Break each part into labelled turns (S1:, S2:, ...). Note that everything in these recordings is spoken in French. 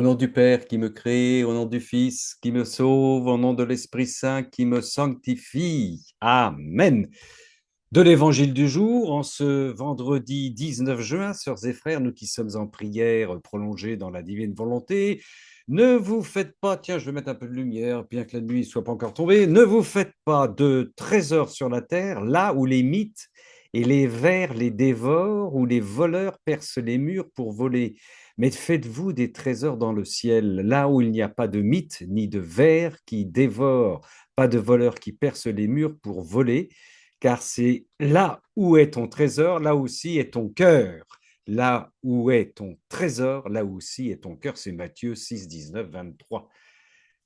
S1: Au nom du Père qui me crée, au nom du Fils qui me sauve, au nom de l'Esprit Saint qui me sanctifie. Amen. De l'Évangile du jour, en ce vendredi 19 juin, sœurs et frères, nous qui sommes en prière prolongée dans la divine volonté, ne vous faites pas, tiens, je vais mettre un peu de lumière, bien que la nuit ne soit pas encore tombée, ne vous faites pas de trésors sur la terre, là où les mythes et les vers les dévorent, où les voleurs percent les murs pour voler. Mais faites-vous des trésors dans le ciel, là où il n'y a pas de mythes ni de vers qui dévorent, pas de voleurs qui percent les murs pour voler, car c'est là où est ton trésor, là aussi est ton cœur. Là où est ton trésor, là aussi est ton cœur. C'est Matthieu 6, 19, 23.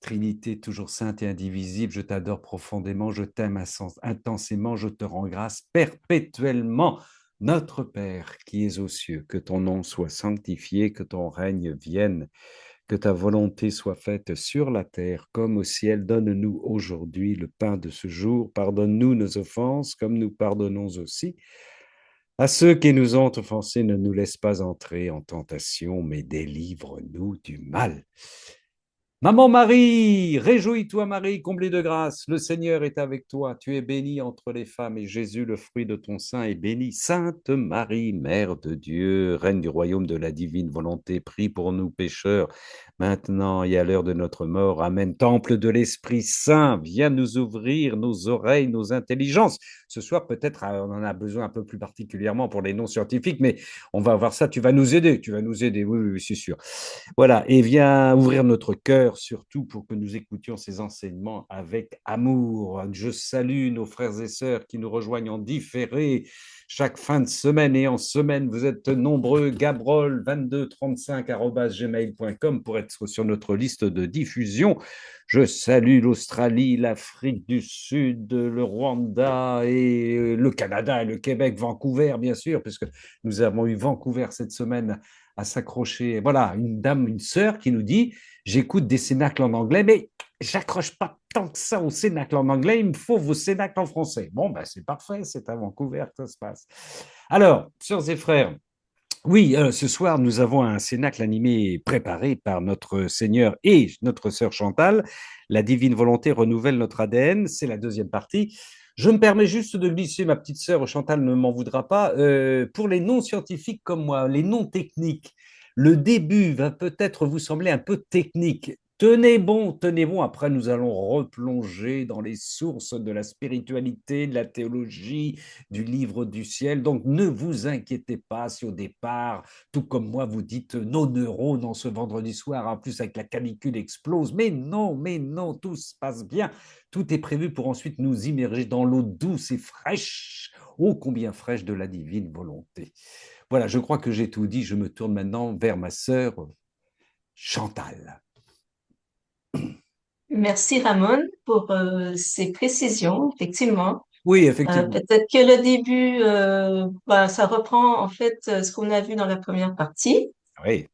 S1: Trinité toujours sainte et indivisible, je t'adore profondément, je t'aime intensément, je te rends grâce perpétuellement. Notre Père qui es aux cieux, que ton nom soit sanctifié, que ton règne vienne, que ta volonté soit faite sur la terre comme au ciel. Donne-nous aujourd'hui le pain de ce jour. Pardonne-nous nos offenses comme nous pardonnons aussi à ceux qui nous ont offensés. Ne nous laisse pas entrer en tentation, mais délivre-nous du mal. Maman Marie, réjouis-toi Marie, comblée de grâce, le Seigneur est avec toi. Tu es bénie entre les femmes et Jésus, le fruit de ton sein, est béni. Sainte Marie, Mère de Dieu, Reine du royaume de la divine volonté, prie pour nous pécheurs, maintenant et à l'heure de notre mort. Amen. Temple de l'Esprit Saint, viens nous ouvrir nos oreilles, nos intelligences. Ce soir, peut-être, on en a besoin un peu plus particulièrement pour les non-scientifiques, mais on va voir ça. Tu vas nous aider, oui, oui, oui, c'est sûr. Voilà, et viens ouvrir notre cœur surtout pour que nous écoutions ces enseignements avec amour. Je salue nos frères et sœurs qui nous rejoignent en différé chaque fin de semaine et en semaine. Vous êtes nombreux, gabrol2235@gmail.com pour être sur notre liste de diffusion. Je salue l'Australie, l'Afrique du Sud, le Rwanda et le Canada et le Québec, Vancouver, bien sûr, puisque nous avons eu Vancouver cette semaine à s'accrocher. Voilà, une dame, une sœur qui nous dit, j'écoute des cénacles en anglais, mais j'accroche pas tant que ça au cénacle en anglais, il me faut vos cénacles en français. Bon, ben, c'est parfait, c'est à Vancouver que ça se passe. Alors, sœurs et frères, oui, ce soir, nous avons un cénacle animé préparé par notre Seigneur et notre sœur Chantal. La divine volonté renouvelle notre ADN, c'est la deuxième partie. Je me permets juste de glisser, ma petite sœur Chantal ne m'en voudra pas, pour les non-scientifiques comme moi, les non-techniques, le début va peut-être vous sembler un peu technique. Tenez bon, après nous allons replonger dans les sources de la spiritualité, de la théologie, du livre du ciel. Donc ne vous inquiétez pas si au départ, tout comme moi, vous dites nos neurones en ce vendredi soir, en plus avec la canicule explose. Mais non, tout se passe bien. Tout est prévu pour ensuite nous immerger dans l'eau douce et fraîche, ô combien fraîche de la divine volonté. Voilà, je crois que j'ai tout dit. Je me tourne maintenant vers ma sœur Chantal.
S2: Merci Ramon pour ces précisions, effectivement.
S1: Oui, effectivement.
S2: Peut-être que le début, ça reprend en fait ce qu'on a vu dans la première partie.
S1: Oui.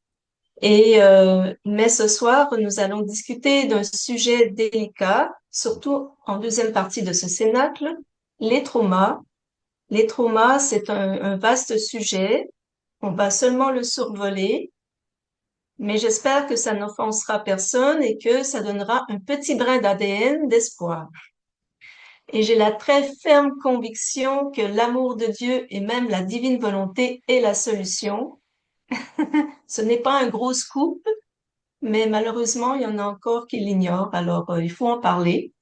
S2: Mais ce soir, nous allons discuter d'un sujet délicat, surtout en deuxième partie de ce cénacle, les traumas. Les traumas, c'est un vaste sujet. On va seulement le survoler, mais j'espère que ça n'offensera personne et que ça donnera un petit brin d'ADN d'espoir. Et j'ai la très ferme conviction que l'amour de Dieu et même la divine volonté est la solution. Ce n'est pas un gros scoop, mais malheureusement, il y en a encore qui l'ignorent, alors il faut en parler.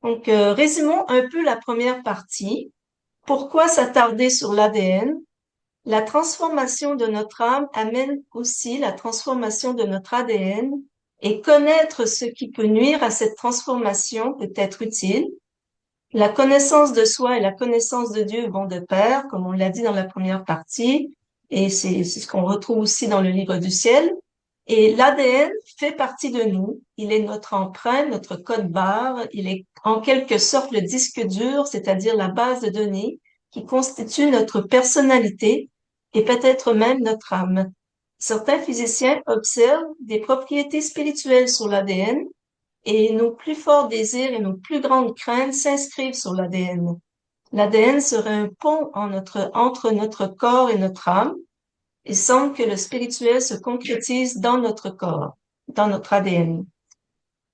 S2: Donc, résumons un peu la première partie. Pourquoi s'attarder sur l'ADN? La transformation de notre âme amène aussi la transformation de notre ADN et connaître ce qui peut nuire à cette transformation peut être utile. La connaissance de soi et la connaissance de Dieu vont de pair, comme on l'a dit dans la première partie, et c'est ce qu'on retrouve aussi dans le livre du ciel. Et l'ADN fait partie de nous. Il est notre empreinte, notre code barre. Il est en quelque sorte le disque dur, c'est-à-dire la base de données qui constitue notre personnalité et peut-être même notre âme. Certains physiciens observent des propriétés spirituelles sur l'ADN et nos plus forts désirs et nos plus grandes craintes s'inscrivent sur l'ADN. L'ADN serait un pont entre notre corps et notre âme. il semble que le spirituel se concrétise dans notre corps, dans notre ADN.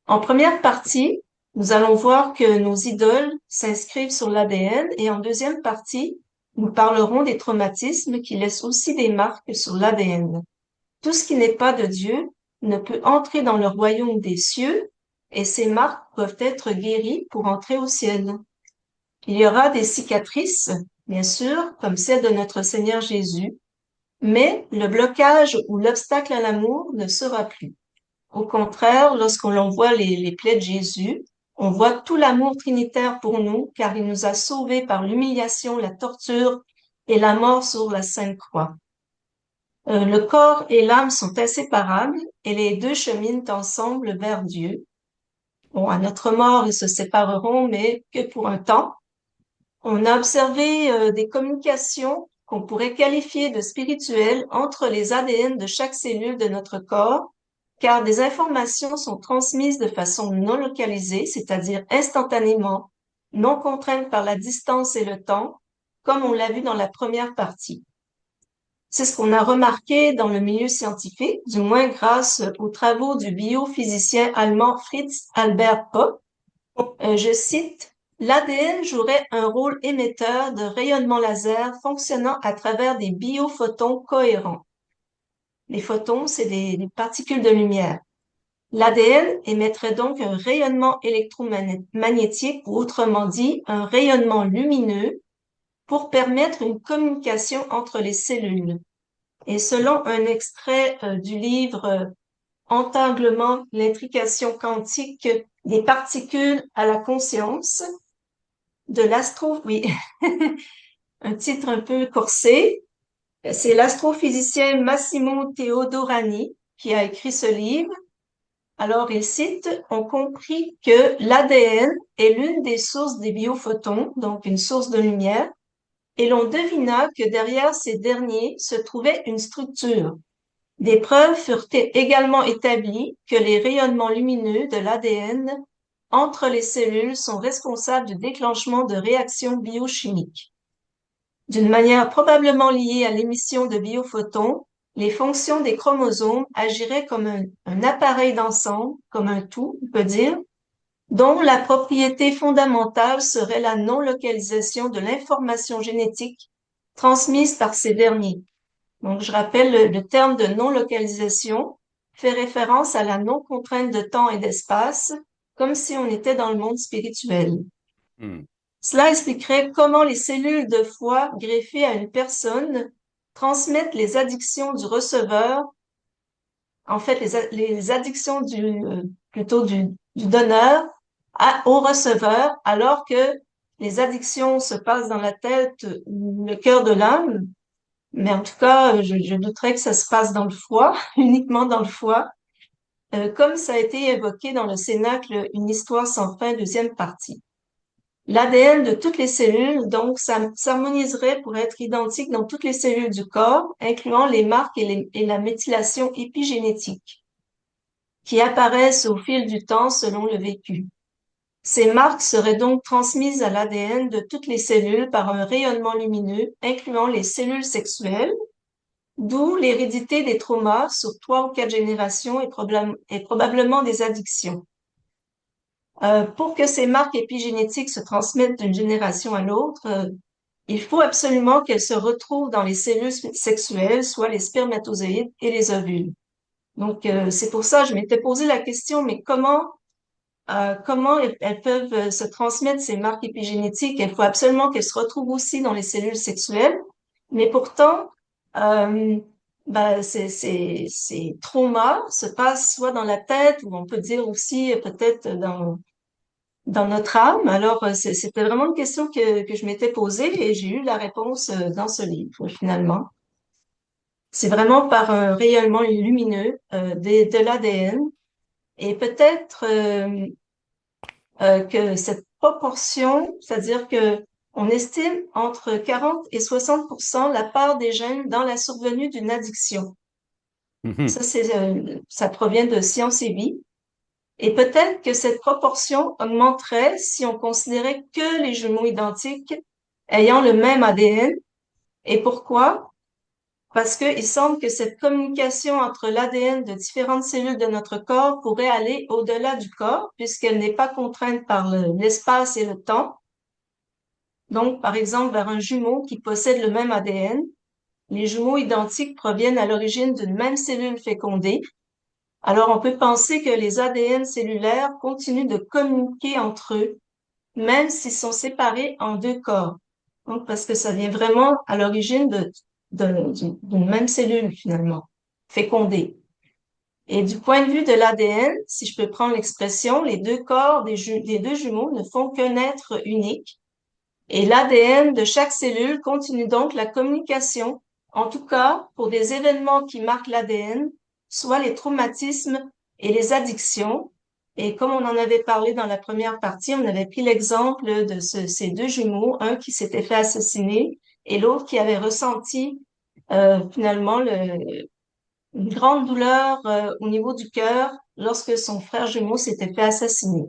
S2: En première partie, nous allons voir que nos idoles s'inscrivent sur l'ADN et en deuxième partie, nous parlerons des traumatismes qui laissent aussi des marques sur l'ADN. Tout ce qui n'est pas de Dieu ne peut entrer dans le royaume des cieux et ces marques peuvent être guéries pour entrer au ciel. Il y aura des cicatrices, bien sûr, comme celle de notre Seigneur Jésus, mais le blocage ou l'obstacle à l'amour ne sera plus. Au contraire, lorsqu'on voit les plaies de Jésus, on voit tout l'amour trinitaire pour nous, car il nous a sauvés par l'humiliation, la torture et la mort sur la Sainte Croix. Le corps et l'âme sont inséparables et les deux cheminent ensemble vers Dieu. Bon, à notre mort, ils se sépareront, mais que pour un temps. On a observé des communications qu'on pourrait qualifier de spirituelles entre les ADN de chaque cellule de notre corps, car des informations sont transmises de façon non localisée, c'est-à-dire instantanément, non contraintes par la distance et le temps, comme on l'a vu dans la première partie. C'est ce qu'on a remarqué dans le milieu scientifique, du moins grâce aux travaux du biophysicien allemand Fritz Albert Popp. Je cite, l'ADN jouerait un rôle émetteur de rayonnement laser fonctionnant à travers des biophotons cohérents. Les photons, c'est des particules de lumière. L'ADN émettrait donc un rayonnement électromagnétique, ou autrement dit, un rayonnement lumineux pour permettre une communication entre les cellules. Et selon un extrait du livre Entanglement, l'intrication quantique des particules à la conscience de oui, un titre un peu corsé. C'est l'astrophysicien Massimo Teodorani qui a écrit ce livre. Alors, il cite, on comprit que l'ADN est l'une des sources des biophotons, donc une source de lumière, et l'on devina que derrière ces derniers se trouvait une structure. Des preuves furent également établies que les rayonnements lumineux de l'ADN entre les cellules sont responsables du déclenchement de réactions biochimiques. D'une manière probablement liée à l'émission de biophotons, les fonctions des chromosomes agiraient comme un appareil d'ensemble, comme un tout, on peut dire, dont la propriété fondamentale serait la non-localisation de l'information génétique transmise par ces derniers. Donc, je rappelle, le terme de non-localisation fait référence à la non-contrainte de temps et d'espace, comme si on était dans le monde spirituel. Cela expliquerait comment les cellules de foie greffées à une personne transmettent les addictions du receveur, en fait, les addictions plutôt du donneur au receveur, alors que les addictions se passent dans la tête ou le cœur de l'âme. Mais en tout cas, je douterais que ça se passe dans le foie, uniquement dans le foie, comme ça a été évoqué dans le Cénacle Une histoire sans fin, deuxième partie. L'ADN de toutes les cellules, donc, s'harmoniserait pour être identique dans toutes les cellules du corps, incluant les marques et la méthylation épigénétique, qui apparaissent au fil du temps selon le vécu. Ces marques seraient donc transmises à l'ADN de toutes les cellules par un rayonnement lumineux, incluant les cellules sexuelles, d'où l'hérédité des traumas sur 3 ou 4 générations et probablement des addictions. Pour que ces marques épigénétiques se transmettent d'une génération à l'autre, il faut absolument qu'elles se retrouvent dans les cellules sexuelles, soit les spermatozoïdes et les ovules. Donc, c'est pour ça que je m'étais posé la question, mais comment elles peuvent se transmettre ces marques épigénétiques? Il faut absolument qu'elles se retrouvent aussi dans les cellules sexuelles, mais pourtant, ces traumas se passent soit dans la tête, ou on peut dire aussi peut-être dans notre âme. Alors, c'était vraiment une question que je m'étais posée et j'ai eu la réponse dans ce livre, finalement. C'est vraiment par un rayonnement lumineux de l'ADN et peut-être que cette proportion, c'est-à-dire que on estime entre 40 et 60% la part des gènes dans la survenue d'une addiction. Ça provient de Science et Vie. Et peut-être que cette proportion augmenterait si on considérait que les jumeaux identiques ayant le même ADN. Et pourquoi? parce qu'il semble que cette communication entre l'ADN de différentes cellules de notre corps pourrait aller au-delà du corps, puisqu'elle n'est pas contrainte par l'espace et le temps. Donc, par exemple, vers un jumeau qui possède le même ADN, les jumeaux identiques proviennent à l'origine d'une même cellule fécondée. Alors, on peut penser que les ADN cellulaires continuent de communiquer entre eux, même s'ils sont séparés en deux corps. Donc, parce que ça vient vraiment à l'origine d'une même cellule, finalement, fécondée. Et du point de vue de l'ADN, si je peux prendre l'expression, les deux corps des deux jumeaux ne font qu'un être unique. Et l'ADN de chaque cellule continue donc la communication, en tout cas pour des événements qui marquent l'ADN, soit les traumatismes et les addictions. Et comme on en avait parlé dans la première partie, on avait pris l'exemple de ces deux jumeaux, un qui s'était fait assassiner et l'autre qui avait ressenti finalement une grande douleur au niveau du cœur lorsque son frère jumeau s'était fait assassiner.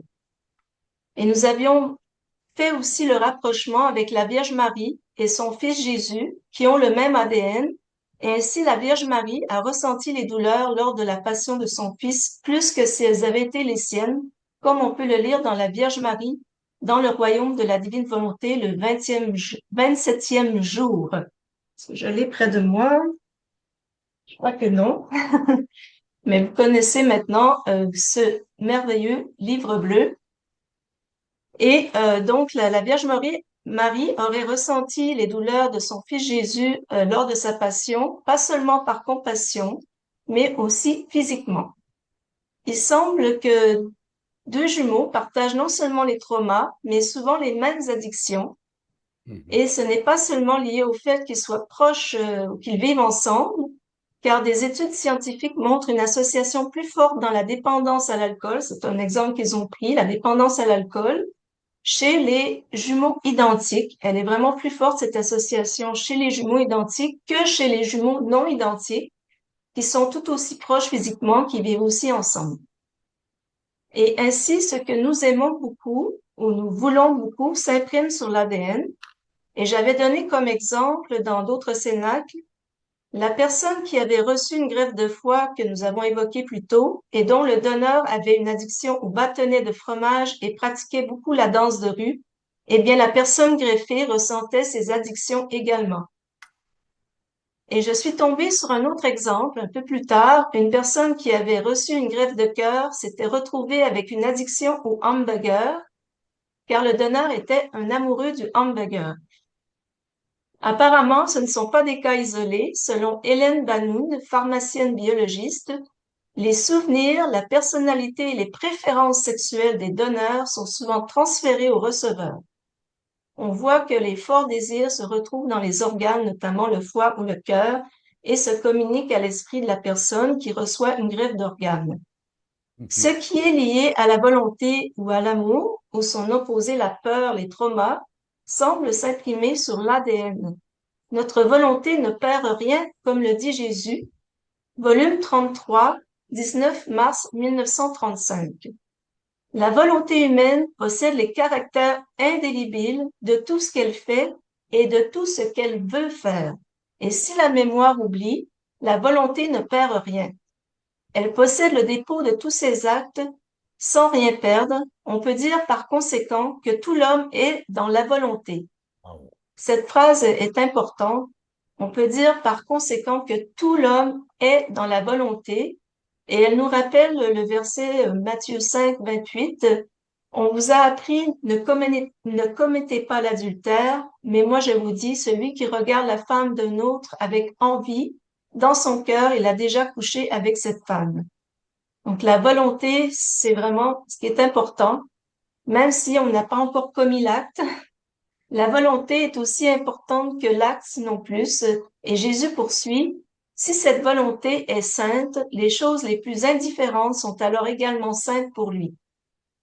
S2: Et nous avions fait aussi le rapprochement avec la Vierge Marie et son fils Jésus, qui ont le même ADN, et ainsi la Vierge Marie a ressenti les douleurs lors de la passion de son fils plus que si elles avaient été les siennes, comme on peut le lire dans la Vierge Marie, dans le royaume de la divine volonté, le 27e jour. Est-ce que je l'ai près de moi? Je crois que non. Mais vous connaissez maintenant ce merveilleux livre bleu. Et donc, la Vierge Marie aurait ressenti les douleurs de son fils Jésus lors de sa passion, pas seulement par compassion, mais aussi physiquement. Il semble que deux jumeaux partagent non seulement les traumas, mais souvent les mêmes addictions.
S1: Mhm.
S2: Et ce n'est pas seulement lié au fait qu'ils soient proches ou qu'ils vivent ensemble, car des études scientifiques montrent une association plus forte dans la dépendance à l'alcool. C'est un exemple qu'ils ont pris, la dépendance à l'alcool. Chez les jumeaux identiques, elle est vraiment plus forte, cette association chez les jumeaux identiques que chez les jumeaux non identiques, qui sont tout aussi proches physiquement, qui vivent aussi ensemble. Et ainsi, ce que nous aimons beaucoup ou nous voulons beaucoup s'imprime sur l'ADN. Et j'avais donné comme exemple dans d'autres cénacles la personne qui avait reçu une greffe de foie que nous avons évoquée plus tôt et dont le donneur avait une addiction au bâtonnet de fromage et pratiquait beaucoup la danse de rue, eh bien, la personne greffée ressentait ces addictions également. Et je suis tombée sur un autre exemple un peu plus tard. Une personne qui avait reçu une greffe de cœur s'était retrouvée avec une addiction au hamburger, car le donneur était un amoureux du hamburger. Apparemment, ce ne sont pas des cas isolés. Selon Hélène Banoun, pharmacienne biologiste, les souvenirs, la personnalité et les préférences sexuelles des donneurs sont souvent transférés aux receveurs. On voit que les forts désirs se retrouvent dans les organes, notamment le foie ou le cœur, et se communiquent à l'esprit de la personne qui reçoit une greffe d'organes. Ce
S1: Mhm.
S2: qui est lié à la volonté ou à l'amour, ou son opposé, la peur, les traumas, semble s'imprimer sur l'ADN. Notre volonté ne perd rien, comme le dit Jésus, volume 33, 19 mars 1935. La volonté humaine possède les caractères indélébiles de tout ce qu'elle fait et de tout ce qu'elle veut faire. Et si la mémoire oublie, la volonté ne perd rien. Elle possède le dépôt de tous ses actes sans rien perdre. On peut dire par conséquent que tout l'homme est dans la volonté.
S1: Wow.
S2: Cette phrase est importante. On peut dire par conséquent que tout l'homme est dans la volonté, et elle nous rappelle le verset Matthieu 5, 28. On vous a appris, ne commettez pas l'adultère, mais moi je vous dis, celui qui regarde la femme d'un autre avec envie, dans son cœur, il a déjà couché avec cette femme. Donc la volonté, c'est vraiment ce qui est important, même si on n'a pas encore commis l'acte. La volonté est aussi importante que l'acte, sinon plus, et Jésus poursuit, si cette volonté est sainte, les choses les plus indifférentes sont alors également saintes pour lui.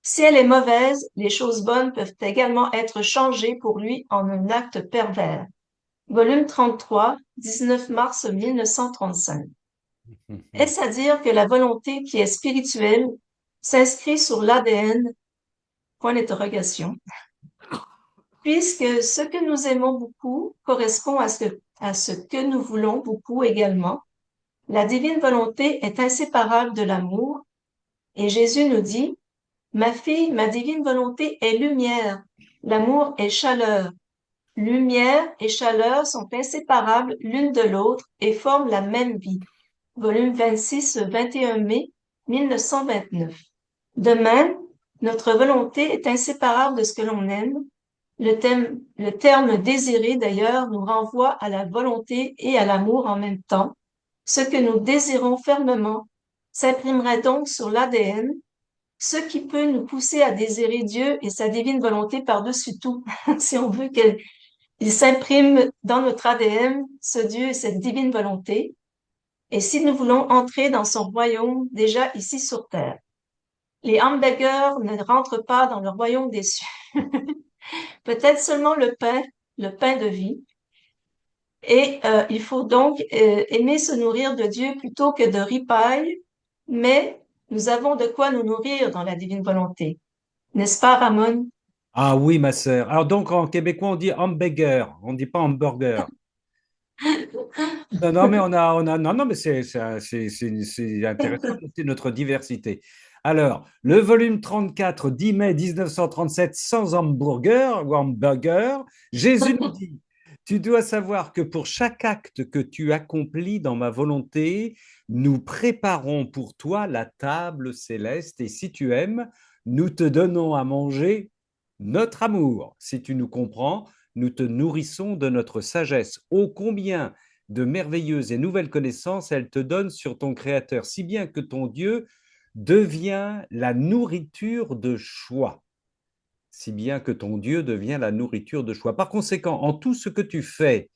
S2: Si elle est mauvaise, les choses bonnes peuvent également être changées pour lui en un acte pervers. Volume 33, 19 mars 1935.
S1: Mhm.
S2: Est-ce à dire que la volonté qui est spirituelle s'inscrit sur l'ADN? Point d'interrogation. Puisque ce que nous aimons beaucoup correspond à à ce que nous voulons beaucoup également. La divine volonté est inséparable de l'amour et Jésus nous dit, ma fille, ma divine volonté est lumière, l'amour est chaleur. Lumière et chaleur sont inséparables l'une de l'autre et forment la même vie. Volume 26, 21 mai 1929. De même, notre volonté est inséparable de ce que l'on aime. Le terme désiré, d'ailleurs, nous renvoie à la volonté et à l'amour en même temps. Ce que nous désirons fermement s'imprimerait donc sur l'ADN, ce qui peut nous pousser à désirer Dieu et sa divine volonté par-dessus tout, si on veut qu'il s'imprime dans notre ADN, ce Dieu et cette divine volonté, et si nous voulons entrer dans son royaume déjà ici sur terre. Les hamburgers ne rentrent pas dans le royaume des cieux. Peut-être seulement le pain de vie. Et il faut donc aimer se nourrir de Dieu plutôt que de ripaille, mais nous avons de quoi nous nourrir dans la divine volonté. N'est-ce pas, Ramon?
S1: Ah oui, ma sœur. Alors donc en québécois, on dit hamburger, on ne dit pas hamburger. Non, non, mais non, non, mais c'est intéressant, c'est notre diversité. Alors, le volume 34, 10 mai 1937, sans hamburger ou hamburger, Jésus nous dit, tu dois savoir que pour chaque acte que tu accomplis dans ma volonté, nous préparons pour toi la table céleste et si tu aimes, nous te donnons à manger notre amour. Si tu nous comprends, nous te nourrissons de notre sagesse. Ô combien de merveilleuses et nouvelles connaissances elle te donne sur ton Créateur, si bien que ton Dieu devient la nourriture de choix. Si bien que ton Dieu devient la nourriture de choix. Par conséquent, en tout ce que tu fais,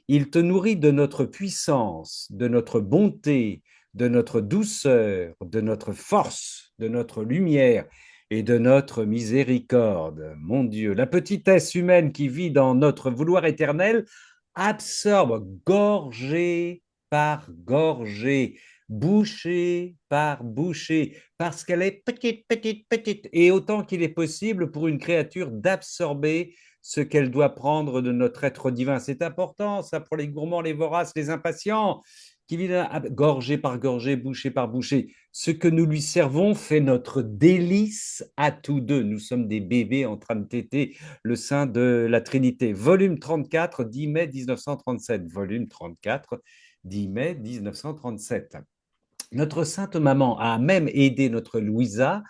S1: il te nourrit de notre puissance, de notre bonté, de notre douceur, de notre force, de notre lumière et de notre miséricorde. Mon Dieu, la petitesse humaine qui vit dans notre vouloir éternel absorbe gorgée par gorgée, bouchée par bouchée, parce qu'elle est petite, petite, petite, et autant qu'il est possible pour une créature d'absorber ce qu'elle doit prendre de notre être divin. C'est important, ça, pour les gourmands, les voraces, les impatients, qui vivent gorgée par gorgée, bouchée par bouchée. Ce que nous lui servons fait notre délice à tous deux. Nous sommes des bébés en train de téter le sein de la Trinité. Volume 34, 10 mai 1937. Volume 34, 10 mai 1937. Notre sainte maman a même aidé notre Louisa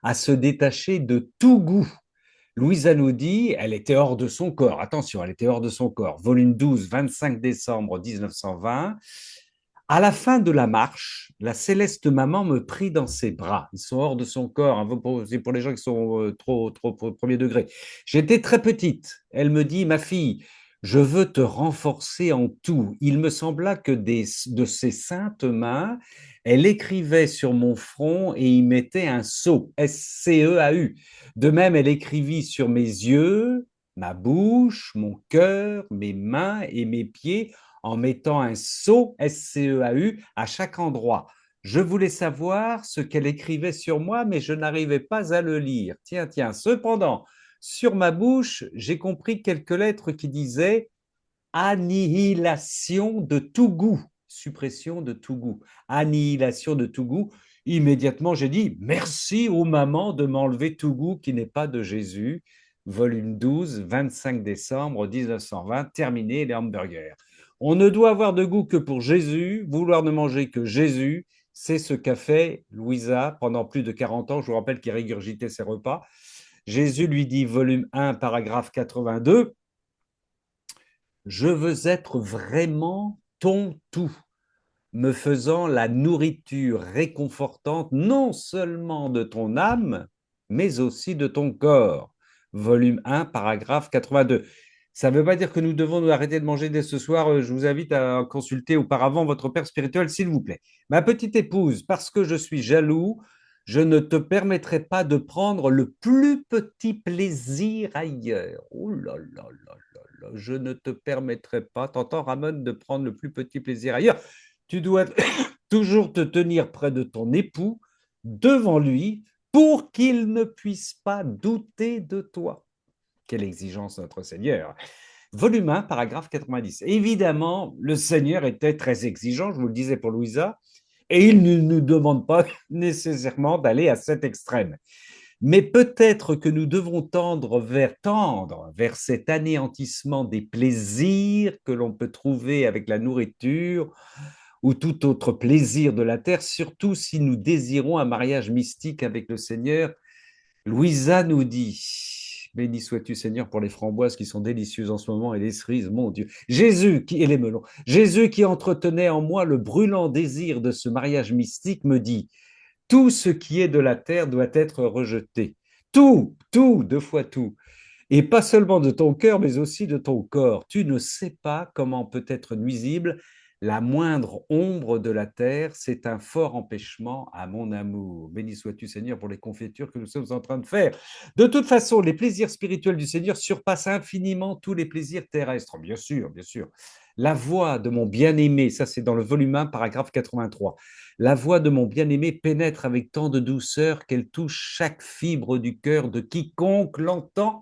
S1: à se détacher de tout goût. Louisa nous dit, elle était hors de son corps. Attention, elle était hors de son corps. Volume 12, 25 décembre 1920. À la fin de la marche, la céleste maman me prit dans ses bras. Ils sont hors de son corps, hein, c'est pour les gens qui sont trop au premier degré. J'étais très petite. Elle me dit, ma fille, je veux te renforcer en tout. Il me sembla que de ses saintes mains, elle écrivait sur mon front et y mettait un sceau, S-C-E-A-U. De même, elle écrivit sur mes yeux, ma bouche, mon cœur, mes mains et mes pieds en mettant un sceau, S-C-E-A-U, à chaque endroit. Je voulais savoir ce qu'elle écrivait sur moi, mais je n'arrivais pas à le lire. Tiens, tiens. Cependant, sur ma bouche, j'ai compris quelques lettres qui disaient annihilation de tout goût, suppression de tout goût, annihilation de tout goût. Immédiatement, j'ai dit merci aux mamans de m'enlever tout goût qui n'est pas de Jésus. Volume 12, 25 décembre 1920, terminé les hamburgers. On ne doit avoir de goût que pour Jésus, vouloir ne manger que Jésus. C'est ce qu'a fait Louisa pendant plus de 40 ans. Je vous rappelle qu'il régurgitait ses repas. Jésus lui dit, volume 1, paragraphe 82, je veux être vraiment ton tout, me faisant la nourriture réconfortante non seulement de ton âme, mais aussi de ton corps. Volume 1, paragraphe 82. Ça ne veut pas dire que nous devons nous arrêter de manger dès ce soir. Je vous invite à consulter auparavant votre père spirituel, s'il vous plaît. Ma petite épouse, parce que je suis jaloux, je ne te permettrai pas de prendre le plus petit plaisir ailleurs. Oh là là là là là, je ne te permettrai pas, t'entends Ramon, de prendre le plus petit plaisir ailleurs. Tu dois toujours te tenir près de ton époux, devant lui, pour qu'il ne puisse pas douter de toi. Quelle exigence, notre Seigneur. volume 1, paragraphe 90. Évidemment, le Seigneur était très exigeant, je vous le disais pour Louisa, et il ne nous demande pas nécessairement d'aller à cet extrême. Mais peut-être que nous devons tendre vers cet anéantissement des plaisirs que l'on peut trouver avec la nourriture ou tout autre plaisir de la terre, surtout si nous désirons un mariage mystique avec le Seigneur. Louisa nous dit, béni sois-tu Seigneur pour les framboises qui sont délicieuses en ce moment et les cerises, mon Dieu. Jésus qui, et les melons, Jésus qui entretenait en moi le brûlant désir de ce mariage mystique me dit, tout ce qui est de la terre doit être rejeté. Tout, deux fois tout. Et pas seulement de ton cœur, mais aussi de ton corps. Tu ne sais pas comment peut être nuisible la moindre ombre de la terre. C'est un fort empêchement à mon amour. Béni sois-tu, Seigneur, pour les confitures que nous sommes en train de faire. De toute façon, les plaisirs spirituels du Seigneur surpassent infiniment tous les plaisirs terrestres. Bien sûr, bien sûr. La voix de mon bien-aimé, ça c'est dans le volume 1, paragraphe 83. La voix de mon bien-aimé pénètre avec tant de douceur qu'elle touche chaque fibre du cœur de quiconque l'entend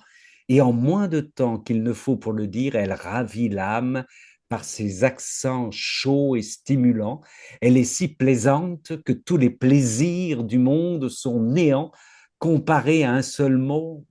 S1: et en moins de temps qu'il ne faut pour le dire, elle ravit l'âme par ses accents chauds et stimulants. Elle est si plaisante que tous les plaisirs du monde sont néants comparés à un seul mot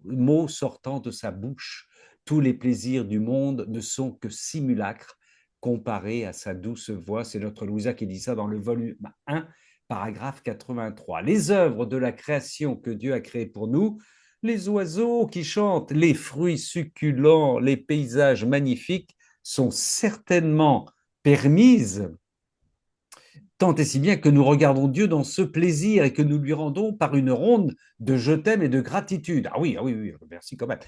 S1: sortant de sa bouche. Tous les plaisirs du monde ne sont que simulacres comparés à sa douce voix. C'est notre Louisa qui dit ça dans le volume 1, paragraphe 83. Les œuvres de la création que Dieu a créées pour nous, les oiseaux qui chantent, les fruits succulents, les paysages magnifiques sont certainement permises, tant et si bien que nous regardons Dieu dans ce plaisir et que nous lui rendons par une ronde de je t'aime et de gratitude. Ah oui, oui, merci quand même.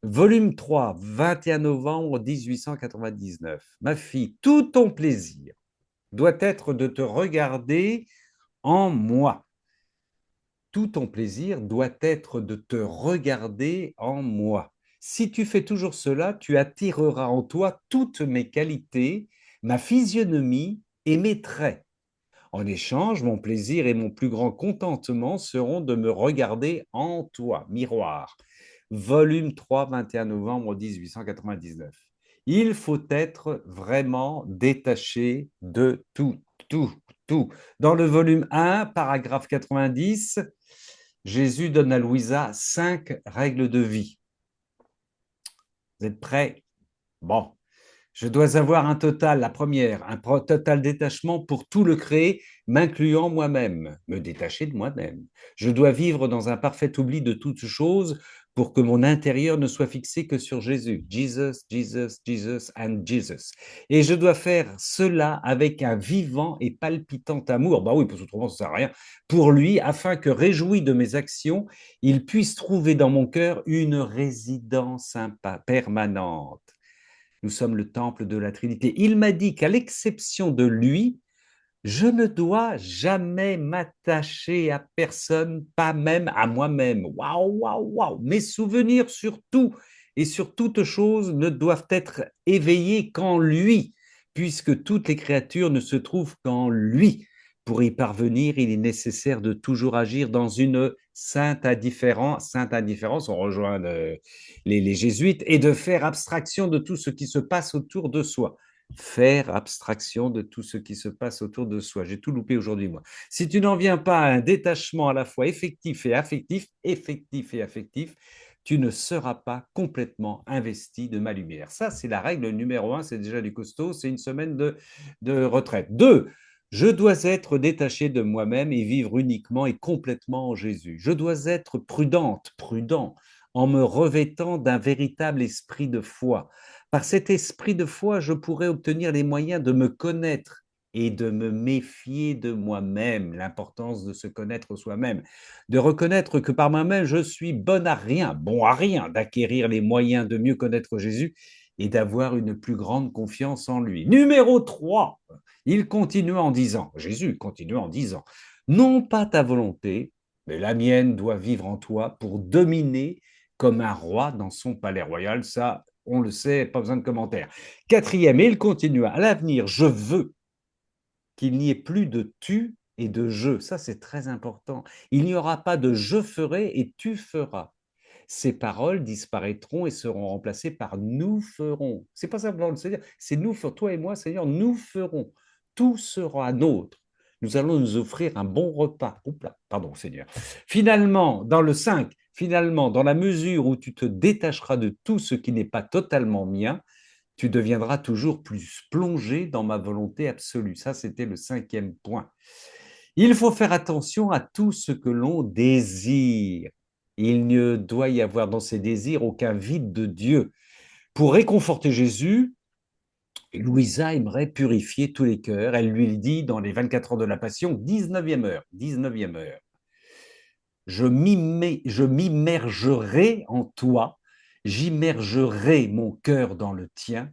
S1: Volume 3, 21 novembre 1899. Ma fille, tout ton plaisir doit être de te regarder en moi. Tout ton plaisir doit être de te regarder en moi. Si tu fais toujours cela, tu attireras en toi toutes mes qualités, ma physionomie et mes traits. En échange, mon plaisir et mon plus grand contentement seront de me regarder en toi, miroir. Volume 3, 21 novembre 1899. Il faut être vraiment détaché de tout, tout, tout. Dans le volume 1, paragraphe 90, Jésus donne à Louisa 5 règles de vie. Vous êtes prêts? Bon. Je dois avoir un total, la première, un total détachement pour tout le créé, m'incluant moi-même, me détacher de moi-même. Je dois vivre dans un parfait oubli de toutes choses pour que mon intérieur ne soit fixé que sur Jésus. Jesus, Jesus, Jesus and Jesus. Et je dois faire cela avec un vivant et palpitant amour. Bah oui, parce que autrement ça sert à rien. Pour lui, afin que réjoui de mes actions, il puisse trouver dans mon cœur une résidence permanente. Nous sommes le temple de la Trinité. Il m'a dit qu'à l'exception de lui, je ne dois jamais m'attacher à personne, pas même à moi-même. Waouh, waouh, waouh. Mes souvenirs sur tout et sur toute chose ne doivent être éveillés qu'en lui, puisque toutes les créatures ne se trouvent qu'en lui. Pour y parvenir, il est nécessaire de toujours agir dans une sainte indifférence, on rejoint les jésuites, et de faire abstraction de tout ce qui se passe autour de soi. Faire abstraction de tout ce qui se passe autour de soi. J'ai tout loupé aujourd'hui, moi. Si tu n'en viens pas à un détachement à la fois effectif et affectif, tu ne seras pas complètement investi de ma lumière. Ça, c'est la règle numéro 1, c'est déjà du costaud, c'est une semaine de retraite. 2, je dois être détaché de moi-même et vivre uniquement et complètement en Jésus. Je dois être prudent, en me revêtant d'un véritable esprit de foi. Par cet esprit de foi, je pourrais obtenir les moyens de me connaître et de me méfier de moi-même, l'importance de se connaître soi-même, de reconnaître que par moi-même, je suis bon à rien, d'acquérir les moyens de mieux connaître Jésus et d'avoir une plus grande confiance en lui. Numéro 3, il continue en disant, Jésus continue en disant, non pas ta volonté, mais la mienne doit vivre en toi pour dominer comme un roi dans son palais royal. Ça, on le sait, pas besoin de commentaires. Quatrième, et il continua, à l'avenir, je veux qu'il n'y ait plus de tu et de je. Ça, c'est très important. Il n'y aura pas de je ferai et tu feras. Ces paroles disparaîtront et seront remplacées par nous ferons. C'est pas simplement le Seigneur, c'est nous, toi et moi, Seigneur, nous ferons. Tout sera nôtre. Nous allons nous offrir un bon repas. Oups là, pardon, Seigneur. Finalement, dans le 5, finalement, dans la mesure où tu te détacheras de tout ce qui n'est pas totalement mien, tu deviendras toujours plus plongé dans ma volonté absolue. Ça, c'était le 5e point. Il faut faire attention à tout ce que l'on désire. Il ne doit y avoir dans ces désirs aucun vide de Dieu. Pour réconforter Jésus, Louisa aimerait purifier tous les cœurs. Elle lui dit dans les 24 heures de la Passion, 19e heure, 19e heure, je m'immergerai en toi, j'immergerai mon cœur dans le tien,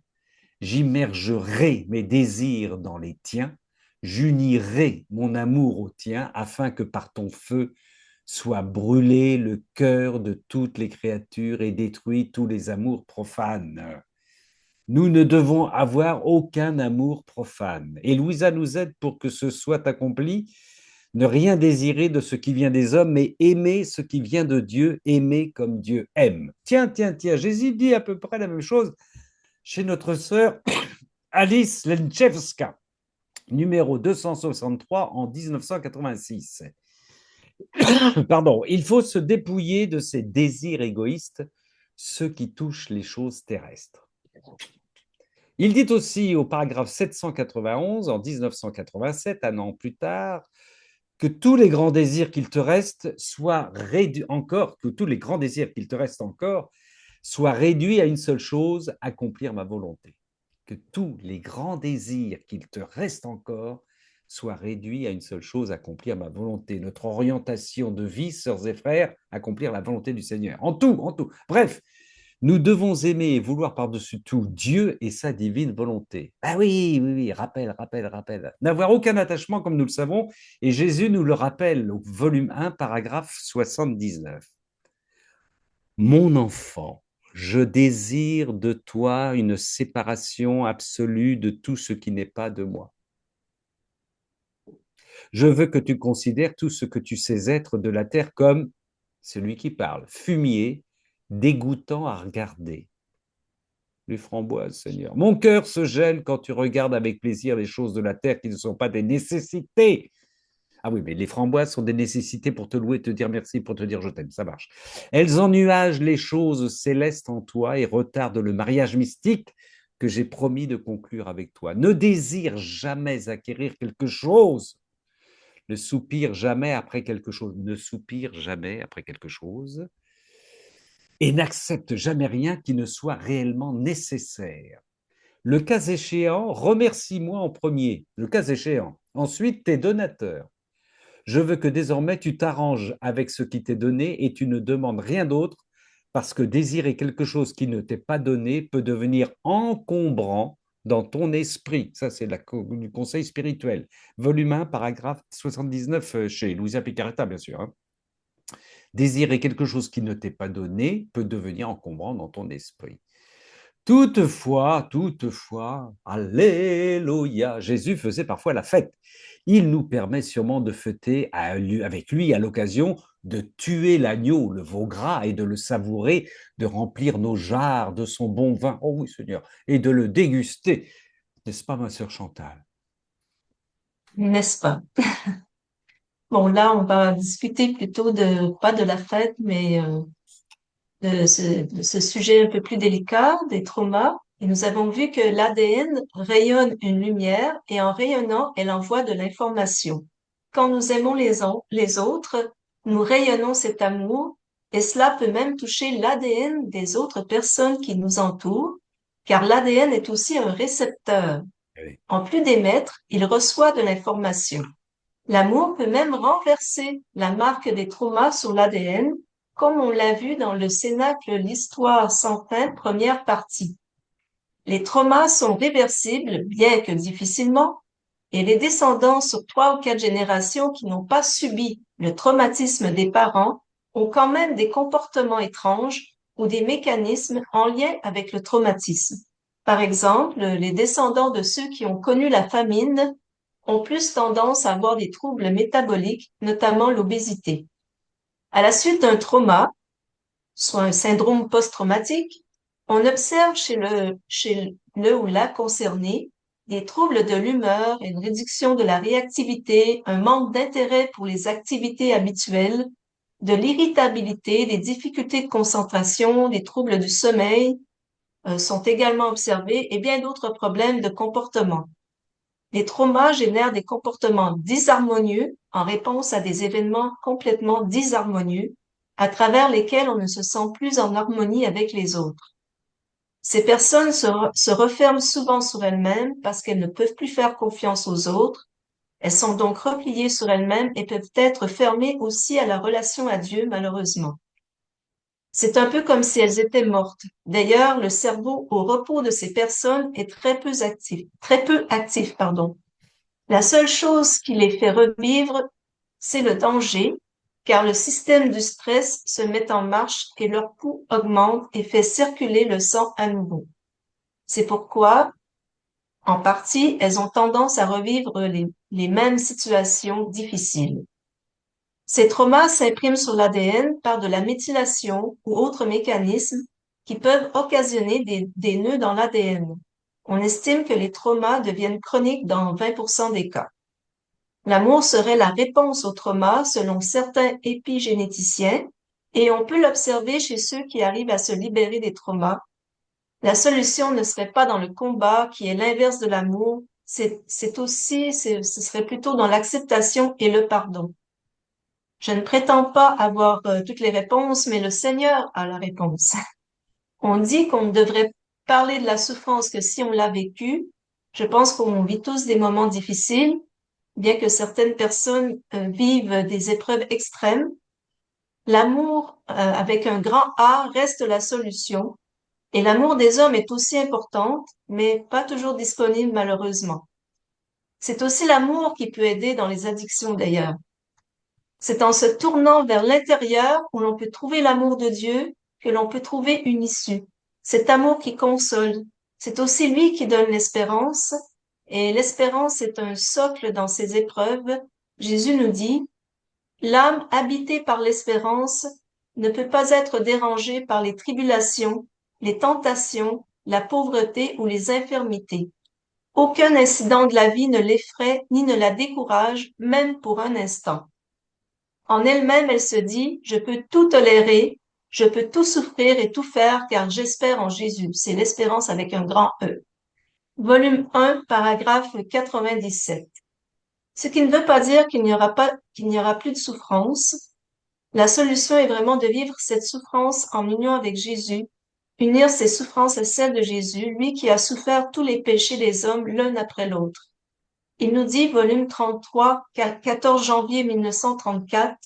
S1: j'immergerai mes désirs dans les tiens, j'unirai mon amour au tien, afin que par ton feu soit brûlé le cœur de toutes les créatures et détruit tous les amours profanes. Nous ne devons avoir aucun amour profane. Et Louisa nous aide pour que ce soit accompli. Ne rien désirer de ce qui vient des hommes, mais aimer ce qui vient de Dieu, aimer comme Dieu aime. Tiens, tiens, tiens, Jésus dit à peu près la même chose chez notre sœur Alice Lenchevska, numéro 263 en 1986. Pardon, il faut se dépouiller de ces désirs égoïstes, ceux qui touchent les choses terrestres. Il dit aussi au paragraphe 791 en 1987, un an plus tard, que tous les grands désirs qu'il te reste soient réduits encore, que tous les grands désirs qu'il te reste encore soient réduits à une seule chose, accomplir ma volonté. Que tous les grands désirs qu'il te reste encore soient réduits à une seule chose, accomplir ma volonté. Notre orientation de vie, sœurs et frères, accomplir la volonté du Seigneur. En tout, en tout. Bref, nous devons aimer et vouloir par-dessus tout Dieu et sa divine volonté. Ah oui, oui, oui, rappel, rappel, rappel. N'avoir aucun attachement, comme nous le savons, et Jésus nous le rappelle au volume 1, paragraphe 79. Mon enfant, je désire de toi une séparation absolue de tout ce qui n'est pas de moi. Je veux que tu considères tout ce que tu sais être de la terre comme, celui qui parle, fumier, dégoûtant à regarder. Les framboises, Seigneur. Mon cœur se gêne quand tu regardes avec plaisir les choses de la terre qui ne sont pas des nécessités. Ah oui, mais les framboises sont des nécessités pour te louer, te dire merci, pour te dire je t'aime, ça marche. Elles ennuagent les choses célestes en toi et retardent le mariage mystique que j'ai promis de conclure avec toi. Ne désire jamais acquérir quelque chose. Ne soupire jamais après quelque chose. Ne soupire jamais après quelque chose. Et n'accepte jamais rien qui ne soit réellement nécessaire. Le cas échéant, remercie-moi en premier, le cas échéant. Ensuite, tes donateurs. Je veux que désormais tu t'arranges avec ce qui t'est donné et tu ne demandes rien d'autre parce que désirer quelque chose qui ne t'est pas donné peut devenir encombrant dans ton esprit. Ça, c'est du conseil spirituel. Volume 1, paragraphe 79 chez Louisa Picaretta, bien sûr. Hein. Désirer quelque chose qui ne t'est pas donné peut devenir encombrant dans ton esprit. Toutefois, alléluia, Jésus faisait parfois la fête. Il nous permet sûrement de fêter avec lui à l'occasion de tuer l'agneau, le veau gras, et de le savourer, de remplir nos jarres de son bon vin, oh oui Seigneur, et de le déguster. N'est-ce pas ma sœur Chantal?
S2: N'est-ce pas? Bon, là, on va discuter plutôt pas de la fête, mais de ce sujet un peu plus délicat, des traumas. Et nous avons vu que l'ADN rayonne une lumière et en rayonnant, elle envoie de l'information. Quand nous aimons les autres, nous rayonnons cet amour et cela peut même toucher l'ADN des autres personnes qui nous entourent, car l'ADN est aussi un récepteur.
S1: Oui.
S2: En plus d'émettre, il reçoit de l'information. L'amour peut même renverser la marque des traumas sur l'ADN, comme on l'a vu dans le Cénacle L'Histoire sans fin, première partie. Les traumas sont réversibles, bien que difficilement, et les descendants sur 3 ou 4 générations qui n'ont pas subi le traumatisme des parents ont quand même des comportements étranges ou des mécanismes en lien avec le traumatisme. Par exemple, les descendants de ceux qui ont connu la famine ont plus tendance à avoir des troubles métaboliques, notamment l'obésité. À la suite d'un trauma, soit un syndrome post-traumatique, on observe chez le ou la concerné des troubles de l'humeur, une réduction de la réactivité, un manque d'intérêt pour les activités habituelles, de l'irritabilité, des difficultés de concentration, des troubles du sommeil sont également observés et bien d'autres problèmes de comportement. Les traumas génèrent des comportements disharmonieux en réponse à des événements complètement disharmonieux à travers lesquels on ne se sent plus en harmonie avec les autres. Ces personnes se referment souvent sur elles-mêmes parce qu'elles ne peuvent plus faire confiance aux autres. Elles sont donc repliées sur elles-mêmes et peuvent être fermées aussi à la relation à Dieu, malheureusement. C'est un peu comme si elles étaient mortes. D'ailleurs, le cerveau au repos de ces personnes est très peu actif, pardon. La seule chose qui les fait revivre, c'est le danger, car le système du stress se met en marche et leur pouls augmente et fait circuler le sang à nouveau. C'est pourquoi, en partie, elles ont tendance à revivre les mêmes situations difficiles. Ces traumas s'impriment sur l'ADN par de la méthylation ou autres mécanismes qui peuvent occasionner des nœuds dans l'ADN. On estime que les traumas deviennent chroniques dans 20% des cas. L'amour serait la réponse au trauma selon certains épigénéticiens et on peut l'observer chez ceux qui arrivent à se libérer des traumas. La solution ne serait pas dans le combat qui est l'inverse de l'amour, ce serait plutôt dans l'acceptation et le pardon. Je ne prétends pas avoir toutes les réponses, mais le Seigneur a la réponse. On dit qu'on ne devrait parler de la souffrance que si on l'a vécue. Je pense qu'on vit tous des moments difficiles, bien que certaines personnes vivent des épreuves extrêmes. L'amour avec un grand A reste la solution. Et l'amour des hommes est aussi important, mais pas toujours disponible malheureusement. C'est aussi l'amour qui peut aider dans les addictions d'ailleurs. C'est en se tournant vers l'intérieur où l'on peut trouver l'amour de Dieu que l'on peut trouver une issue. Cet amour qui console. C'est aussi lui qui donne l'espérance. Et l'espérance est un socle dans ces épreuves. Jésus nous dit, l'âme habitée par l'espérance ne peut pas être dérangée par les tribulations, les tentations, la pauvreté ou les infirmités. Aucun incident de la vie ne l'effraie ni ne la décourage, même pour un instant. En elle-même, elle se dit, je peux tout tolérer, je peux tout souffrir et tout faire car j'espère en Jésus. C'est l'espérance avec un grand E. Volume 1, paragraphe 97. Ce qui ne veut pas dire qu'il n'y aura plus de souffrance. La solution est vraiment de vivre cette souffrance en union avec Jésus, unir ses souffrances à celles de Jésus, lui qui a souffert tous les péchés des hommes l'un après l'autre. Il nous dit, volume 33, 14 janvier 1934,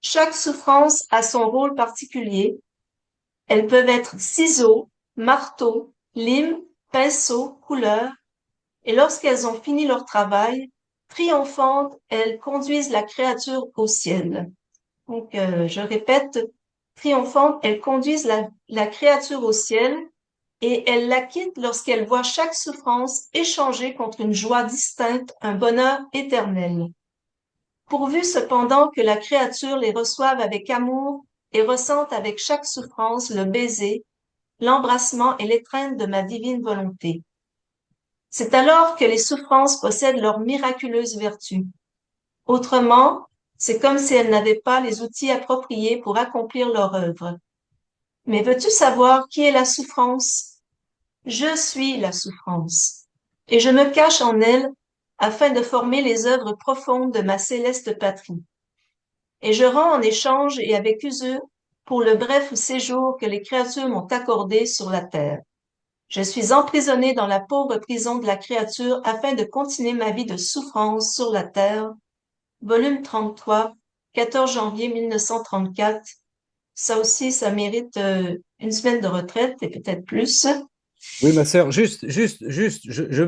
S2: chaque souffrance a son rôle particulier. Elles peuvent être ciseaux, marteaux, lime, pinceau, couleur, et lorsqu'elles ont fini leur travail, triomphantes, elles conduisent la créature au ciel. Donc, je répète, triomphantes, elles conduisent la créature au ciel et elles la quittent lorsqu'elles voient chaque souffrance échangée contre une joie distincte, un bonheur éternel. Pourvu cependant que la créature les reçoive avec amour et ressente avec chaque souffrance le baiser, l'embrassement et l'étreinte de ma divine volonté. C'est alors que les souffrances possèdent leur miraculeuse vertu. Autrement, c'est comme si elles n'avaient pas les outils appropriés pour accomplir leur œuvre. Mais veux-tu savoir qui est la souffrance? Je suis la souffrance, et je me cache en elle afin de former les œuvres profondes de ma céleste patrie. Et je rends en échange et avec usure pour le bref séjour que les créatures m'ont accordé sur la terre. Je suis emprisonné dans la pauvre prison de la créature afin de continuer ma vie de souffrance sur la terre. Volume 33, 14 janvier 1934. Ça aussi, ça mérite une semaine de retraite et peut-être plus.
S1: Oui, ma sœur, juste, je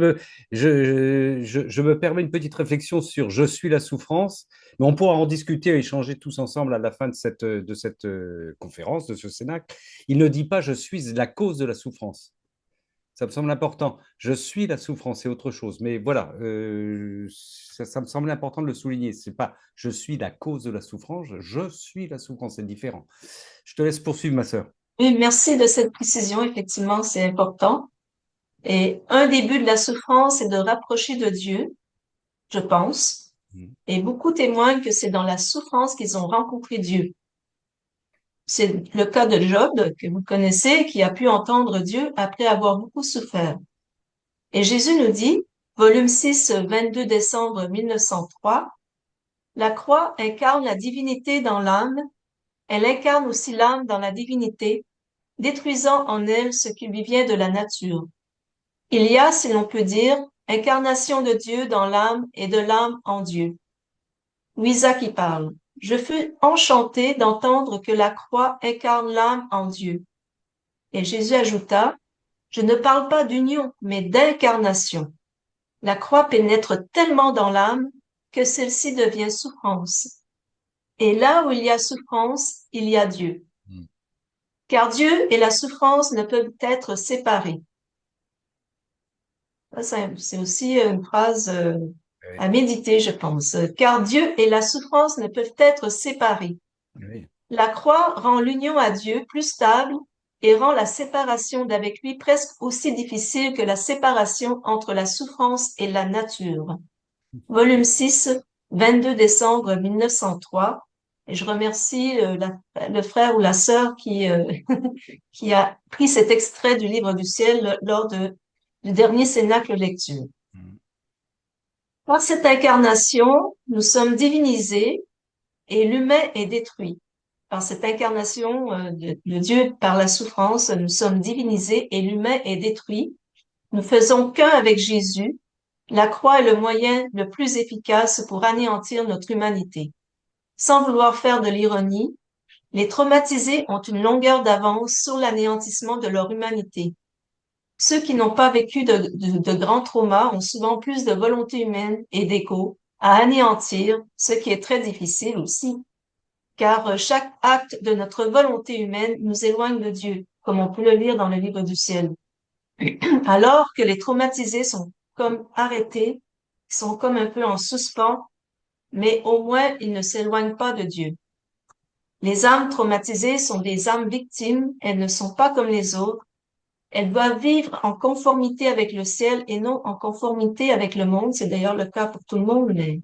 S1: me permets une petite réflexion sur je suis la souffrance, mais on pourra en discuter et échanger tous ensemble à la fin de cette conférence, de ce cénacle. Il ne dit pas je suis la cause de la souffrance. Ça me semble important. Je suis la souffrance, c'est autre chose. Mais voilà, ça me semble important de le souligner. C'est pas je suis la cause de la souffrance, je suis la souffrance, c'est différent. Je te laisse poursuivre, ma sœur.
S2: Oui, merci de cette précision. Effectivement, c'est important. Et un des buts de la souffrance est de rapprocher de Dieu, je pense.
S1: Mhm.
S2: Et beaucoup témoignent que c'est dans la souffrance qu'ils ont rencontré Dieu. C'est le cas de Job, que vous connaissez, qui a pu entendre Dieu après avoir beaucoup souffert. Et Jésus nous dit, volume 6, 22 décembre 1903, la croix incarne la divinité dans l'âme, elle incarne aussi l'âme dans la divinité, détruisant en elle ce qui lui vient de la nature. Il y a, si l'on peut dire, incarnation de Dieu dans l'âme et de l'âme en Dieu. Louisa qui parle. Je fus enchantée d'entendre que la croix incarne l'âme en Dieu. Et Jésus ajouta, je ne parle pas d'union, mais d'incarnation. La croix pénètre tellement dans l'âme que celle-ci devient souffrance. Et là où il y a souffrance, il y a Dieu.
S1: Mhm.
S2: Car Dieu et la souffrance ne peuvent être séparés. Ça, c'est aussi une phrase
S1: Oui,
S2: à méditer, je pense. Car Dieu et la souffrance ne peuvent être séparés.
S1: oui.
S2: La croix rend l'union à Dieu plus stable et rend la séparation d'avec lui presque aussi difficile que la séparation entre la souffrance et la nature. Volume 6, 22 décembre 1903. Et je remercie le frère ou la sœur qui a pris cet extrait du livre du ciel lors du dernier cénacle lecture.
S1: Mhm.
S2: Par cette incarnation, nous sommes divinisés et l'humain est détruit. Par cette incarnation de Dieu par la souffrance, nous sommes divinisés et l'humain est détruit. Nous faisons qu'un avec Jésus. La croix est le moyen le plus efficace pour anéantir notre humanité. Sans vouloir faire de l'ironie, les traumatisés ont une longueur d'avance sur l'anéantissement de leur humanité. Ceux qui n'ont pas vécu de grands traumas ont souvent plus de volonté humaine et d'égo à anéantir, ce qui est très difficile aussi, car chaque acte de notre volonté humaine nous éloigne de Dieu, comme on peut le lire dans le livre du ciel. Alors que les traumatisés sont comme arrêtés, sont comme un peu en suspens, mais au moins ils ne s'éloignent pas de Dieu. Les âmes traumatisées sont des âmes victimes, elles ne sont pas comme les autres. Elles doivent vivre en conformité avec le ciel et non en conformité avec le monde. C'est d'ailleurs le cas pour tout le monde, mais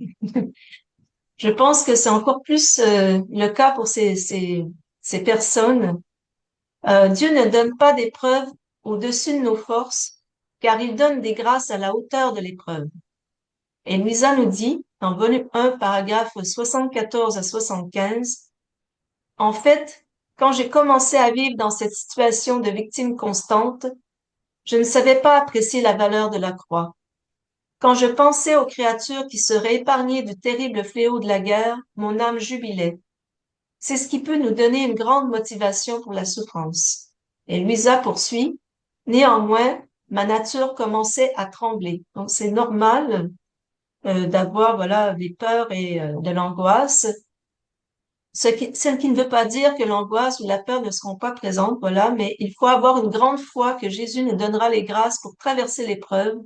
S2: je pense que c'est encore plus le cas pour ces personnes. Dieu ne donne pas d'épreuves au-dessus de nos forces, car il donne des grâces à la hauteur de l'épreuve. Et Luisa nous dit, dans volume 1, paragraphe 74 à 75, en fait, quand j'ai commencé à vivre dans cette situation de victime constante, je ne savais pas apprécier la valeur de la croix. Quand je pensais aux créatures qui seraient épargnées du terrible fléau de la guerre, mon âme jubilait. C'est ce qui peut nous donner une grande motivation pour la souffrance. Et Luisa poursuit, néanmoins, ma nature commençait à trembler. Donc c'est normal d'avoir voilà des peurs et de l'angoisse. Ce qui ne veut pas dire que l'angoisse ou la peur ne seront pas présentes, voilà, mais il faut avoir une grande foi que Jésus nous donnera les grâces pour traverser l'épreuve.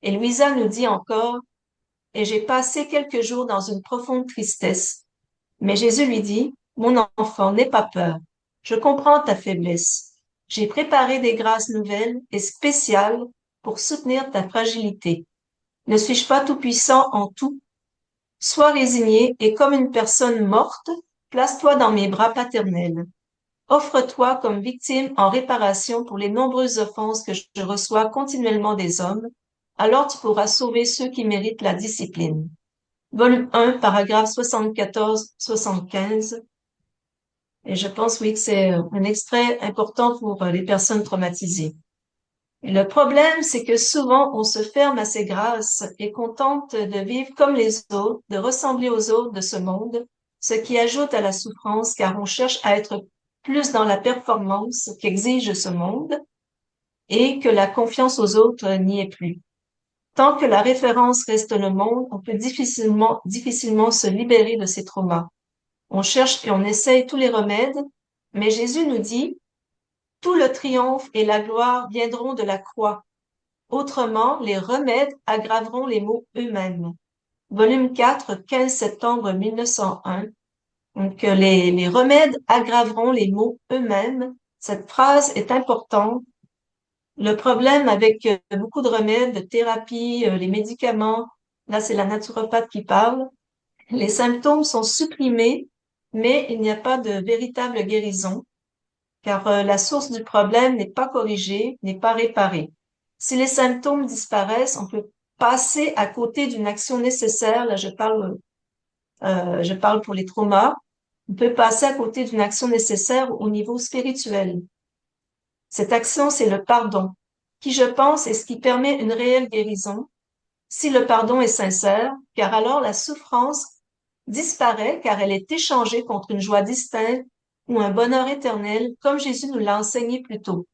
S2: Et Louisa nous dit encore, et j'ai passé quelques jours dans une profonde tristesse. Mais Jésus lui dit, mon enfant, n'aie pas peur. Je comprends ta faiblesse. J'ai préparé des grâces nouvelles et spéciales pour soutenir ta fragilité. Ne suis-je pas tout-puissant en tout? Sois résigné et comme une personne morte, place-toi dans mes bras paternels. Offre-toi comme victime en réparation pour les nombreuses offenses que je reçois continuellement des hommes, alors tu pourras sauver ceux qui méritent la discipline. Volume 1, paragraphe 74-75. Et je pense, oui, que c'est un extrait important pour les personnes traumatisées. Et le problème, c'est que souvent, on se ferme à ces grâces et contente de vivre comme les autres, de ressembler aux autres de ce monde, ce qui ajoute à la souffrance car on cherche à être plus dans la performance qu'exige ce monde et que la confiance aux autres n'y est plus. Tant que la référence reste le monde, on peut difficilement se libérer de ces traumas. On cherche et on essaye tous les remèdes, mais Jésus nous dit, tout le triomphe et la gloire viendront de la croix. Autrement, les remèdes aggraveront les maux eux-mêmes. Volume 4, 15 septembre 1901. Donc, les remèdes aggraveront les maux eux-mêmes. Cette phrase est importante. Le problème avec beaucoup de remèdes, de thérapies, les médicaments, là, c'est la naturopathe qui parle. Les symptômes sont supprimés, mais il n'y a pas de véritable guérison, car la source du problème n'est pas corrigée, n'est pas réparée. Si les symptômes disparaissent, on peut passer à côté d'une action nécessaire. Là, je parle pour les traumas. On peut passer à côté d'une action nécessaire au niveau spirituel. Cette action, c'est le pardon, qui, je pense, est ce qui permet une réelle guérison, si le pardon est sincère, car alors la souffrance disparaît, car elle est échangée contre une joie distincte ou un bonheur éternel, comme Jésus nous l'a enseigné plus tôt.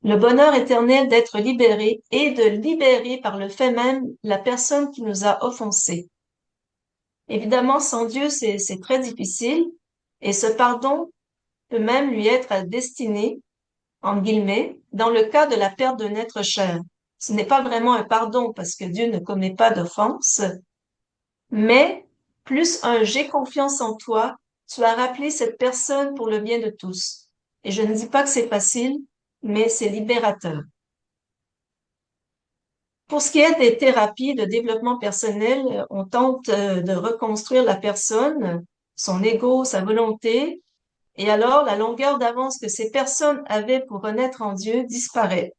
S2: Le bonheur éternel d'être libéré et de libérer par le fait même la personne qui nous a offensés. Évidemment, sans Dieu, c'est très difficile, et ce pardon peut même lui être destiné, en guillemets, dans le cas de la perte d'un être cher. Ce n'est pas vraiment un pardon parce que Dieu ne commet pas d'offense, mais plus un j'ai confiance en toi, tu as rappelé cette personne pour le bien de tous. Et je ne dis pas que c'est facile, mais c'est libérateur. Pour ce qui est des thérapies de développement personnel, on tente de reconstruire la personne, son ego, sa volonté, et alors la longueur d'avance que ces personnes avaient pour renaître en Dieu disparaît.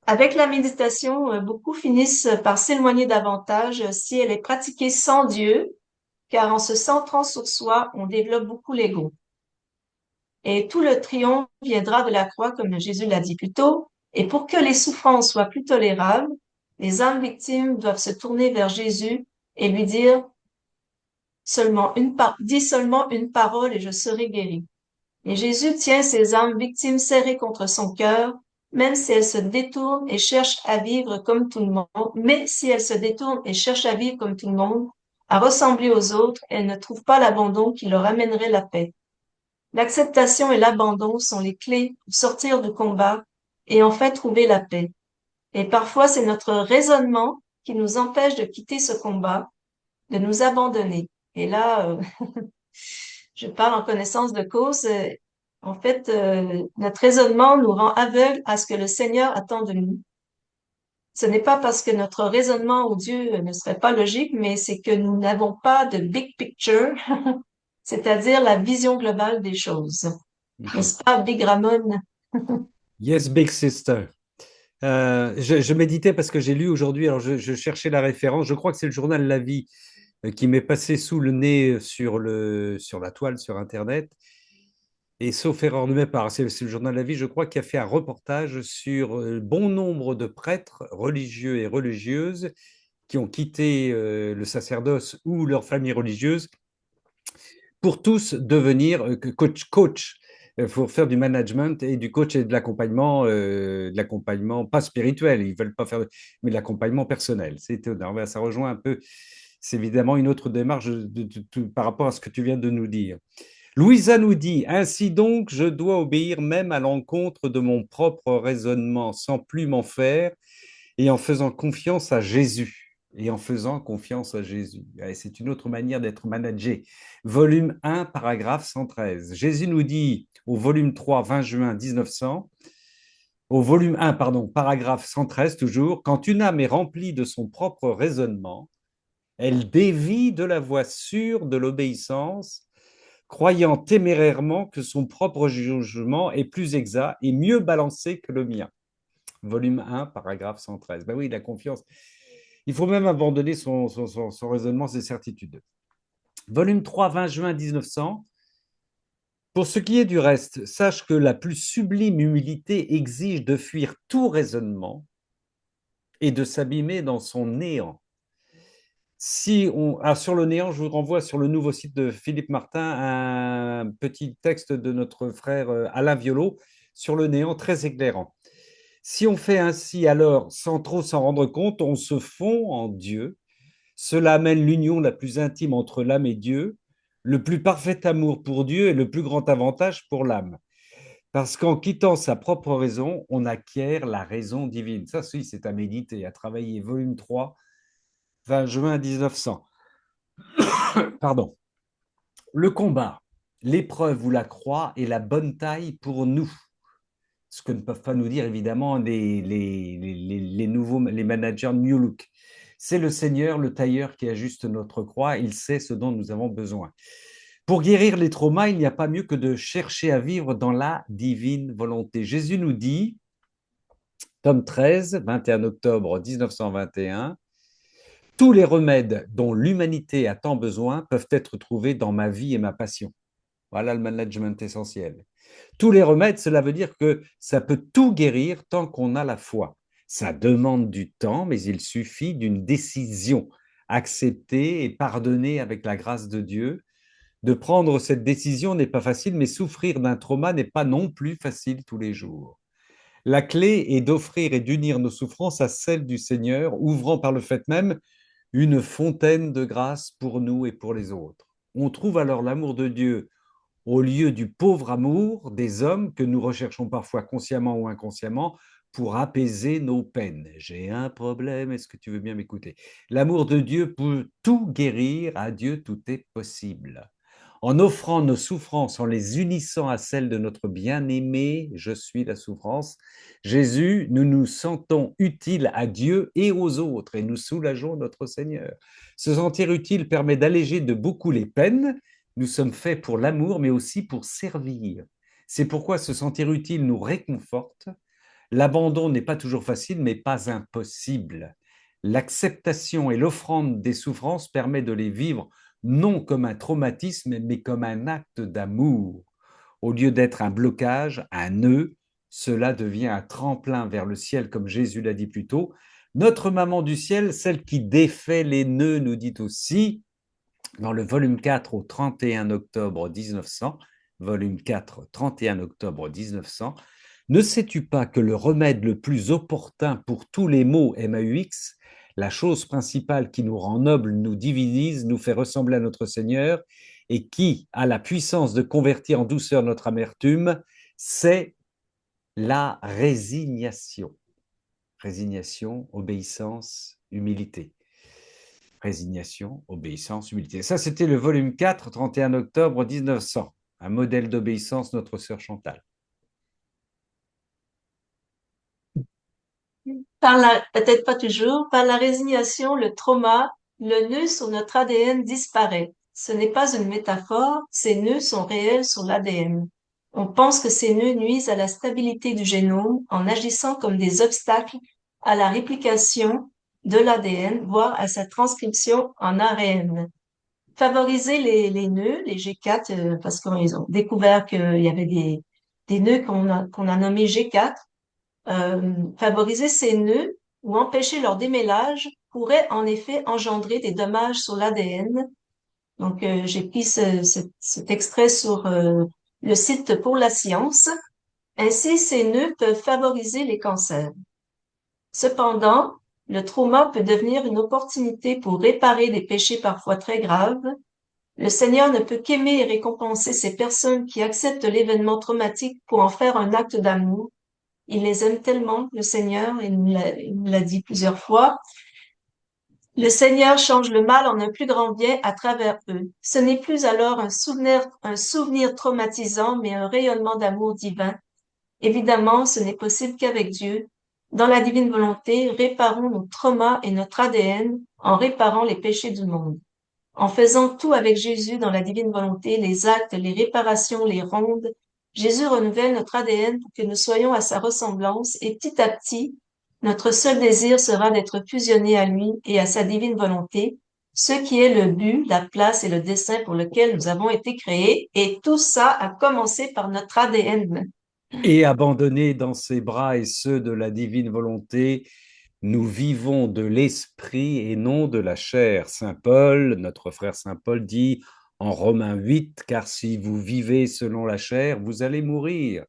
S2: Avec la méditation, beaucoup finissent par s'éloigner davantage si elle est pratiquée sans Dieu, car en se centrant sur soi, on développe beaucoup l'ego. Et tout le triomphe viendra de la croix, comme Jésus l'a dit plus tôt. Et pour que les souffrances soient plus tolérables, les âmes victimes doivent se tourner vers Jésus et lui dire dis seulement une parole et je serai guéri. Et Jésus tient ces âmes victimes serrées contre son cœur, même si elles se détournent et cherchent à vivre comme tout le monde, mais si elles se détournent et cherchent à vivre comme tout le monde, à ressembler aux autres, elles ne trouvent pas l'abandon qui leur amènerait la paix. L'acceptation et l'abandon sont les clés pour sortir du combat et en fait trouver la paix. Et parfois, c'est notre raisonnement qui nous empêche de quitter ce combat, de nous abandonner. Et là, je parle en connaissance de cause. En fait, notre raisonnement nous rend aveugles à ce que le Seigneur attend de nous. Ce n'est pas parce que notre raisonnement au Dieu ne serait pas logique, mais c'est que nous n'avons pas de big picture, c'est-à-dire la vision globale des choses.
S1: Mhm.
S2: N'est-ce pas, Big Ramon?
S1: Yes, big sister. Je méditais parce que j'ai lu aujourd'hui, alors je cherchais la référence, je crois que c'est le journal La Vie qui m'est passé sous le nez sur la toile, sur Internet. Et sauf erreur de ma part, c'est le journal La Vie, je crois, qui a fait un reportage sur bon nombre de prêtres religieux et religieuses qui ont quitté le sacerdoce ou leur famille religieuse pour tous devenir coach pour faire du management et du coach et de l'accompagnement pas spirituel, ils veulent pas faire, mais de l'accompagnement personnel. C'est étonnant. Ça rejoint un peu, c'est évidemment une autre démarche par rapport à ce que tu viens de nous dire. Louisa nous dit, ainsi donc, je dois obéir même à l'encontre de mon propre raisonnement sans plus m'en faire et en faisant confiance à Jésus. Et en faisant confiance à Jésus. C'est une autre manière d'être managé. Volume 1, paragraphe 113. Jésus nous dit au volume 3, 20 juin 1900, au volume 1, pardon, paragraphe 113 toujours, quand une âme est remplie de son propre raisonnement, elle dévie de la voie sûre de l'obéissance, croyant témérairement que son propre jugement est plus exact et mieux balancé que le mien. Volume 1, paragraphe 113. Ben oui, la confiance. Il faut même abandonner son raisonnement, ses certitudes. Volume 3, 20 juin 1900. Pour ce qui est du reste, sache que la plus sublime humilité exige de fuir tout raisonnement et de s'abîmer dans son néant. Sur le néant, je vous renvoie sur le nouveau site de Philippe Martin un petit texte de notre frère Alain Violot sur le néant très éclairant. Si on fait ainsi, alors, sans trop s'en rendre compte, on se fond en Dieu. Cela amène l'union la plus intime entre l'âme et Dieu, le plus parfait amour pour Dieu et le plus grand avantage pour l'âme. Parce qu'en quittant sa propre raison, on acquiert la raison divine. Ça, oui, c'est à méditer, à travailler. Volume 3, 20 juin 1900. Pardon. Le combat, l'épreuve ou la croix est la bonne taille pour nous. Ce que ne peuvent pas nous dire évidemment les nouveaux les managers New Look. C'est le Seigneur, le tailleur qui ajuste notre croix. Il sait ce dont nous avons besoin. Pour guérir les traumas, il n'y a pas mieux que de chercher à vivre dans la divine volonté. Jésus nous dit, tome 13, 21 octobre 1921, tous les remèdes dont l'humanité a tant besoin peuvent être trouvés dans ma vie et ma passion. Voilà le management essentiel. Tous les remèdes, cela veut dire que ça peut tout guérir tant qu'on a la foi. Ça demande du temps, mais il suffit d'une décision. Accepter et pardonner avec la grâce de Dieu. De prendre cette décision n'est pas facile, mais souffrir d'un trauma n'est pas non plus facile tous les jours. La clé est d'offrir et d'unir nos souffrances à celles du Seigneur, ouvrant par le fait même une fontaine de grâce pour nous et pour les autres. On trouve alors l'amour de Dieu au lieu du pauvre amour des hommes que nous recherchons parfois consciemment ou inconsciemment pour apaiser nos peines. J'ai un problème, est-ce que tu veux bien m'écouter? L'amour de Dieu peut tout guérir, à Dieu tout est possible. En offrant nos souffrances, en les unissant à celles de notre bien-aimé, je suis la souffrance, Jésus, nous nous sentons utiles à Dieu et aux autres et nous soulageons notre Seigneur. Se sentir utile permet d'alléger de beaucoup les peines. Nous sommes faits pour l'amour, mais aussi pour servir. C'est pourquoi se sentir utile nous réconforte. L'abandon n'est pas toujours facile, mais pas impossible. L'acceptation et l'offrande des souffrances permet de les vivre non comme un traumatisme, mais comme un acte d'amour. Au lieu d'être un blocage, un nœud, cela devient un tremplin vers le ciel, comme Jésus l'a dit plus tôt. Notre maman du ciel, celle qui défait les nœuds, nous dit aussi, dans le volume 4 au 31 octobre 1900, volume 4, 31 octobre 1900, ne sais-tu pas que le remède le plus opportun pour tous les maux MAUX, la chose principale qui nous rend nobles, nous divinise, nous fait ressembler à notre Seigneur et qui a la puissance de convertir en douceur notre amertume, c'est la résignation. Résignation, obéissance, humilité. Résignation, obéissance, humilité. Ça, c'était le volume 4, 31 octobre 1900. Un modèle d'obéissance, notre sœur Chantal.
S2: Peut-être pas toujours, par la résignation, le trauma, le nœud sur notre ADN disparaît. Ce n'est pas une métaphore, ces nœuds sont réels sur l'ADN. On pense que ces nœuds nuisent à la stabilité du génome en agissant comme des obstacles à la réplication de l'ADN, voire à sa transcription en ARN. Favoriser les nœuds, les G4, parce qu'ils ont découvert qu'il y avait des nœuds qu'on a nommés G4, favoriser ces nœuds ou empêcher leur démêlage pourrait en effet engendrer des dommages sur l'ADN. Donc, j'ai pris cet extrait sur le site Pour la science. Ainsi, ces nœuds peuvent favoriser les cancers. Cependant, le trauma peut devenir une opportunité pour réparer des péchés parfois très graves. Le Seigneur ne peut qu'aimer et récompenser ces personnes qui acceptent l'événement traumatique pour en faire un acte d'amour. Il les aime tellement, le Seigneur, il nous l'a dit plusieurs fois. Le Seigneur change le mal en un plus grand bien à travers eux. Ce n'est plus alors un souvenir traumatisant, mais un rayonnement d'amour divin. Évidemment, ce n'est possible qu'avec Dieu. Dans la divine volonté, réparons nos traumas et notre ADN en réparant les péchés du monde. En faisant tout avec Jésus dans la divine volonté, les actes, les réparations, les rondes, Jésus renouvelle notre ADN pour que nous soyons à sa ressemblance et petit à petit, notre seul désir sera d'être fusionné à lui et à sa divine volonté, ce qui est le but, la place et le dessein pour lequel nous avons été créés. Et tout ça a commencé par notre ADN.
S1: Et abandonnés dans ses bras et ceux de la divine volonté, nous vivons de l'esprit et non de la chair. Saint Paul, notre frère Saint Paul dit en Romains 8, car si vous vivez selon la chair, vous allez mourir.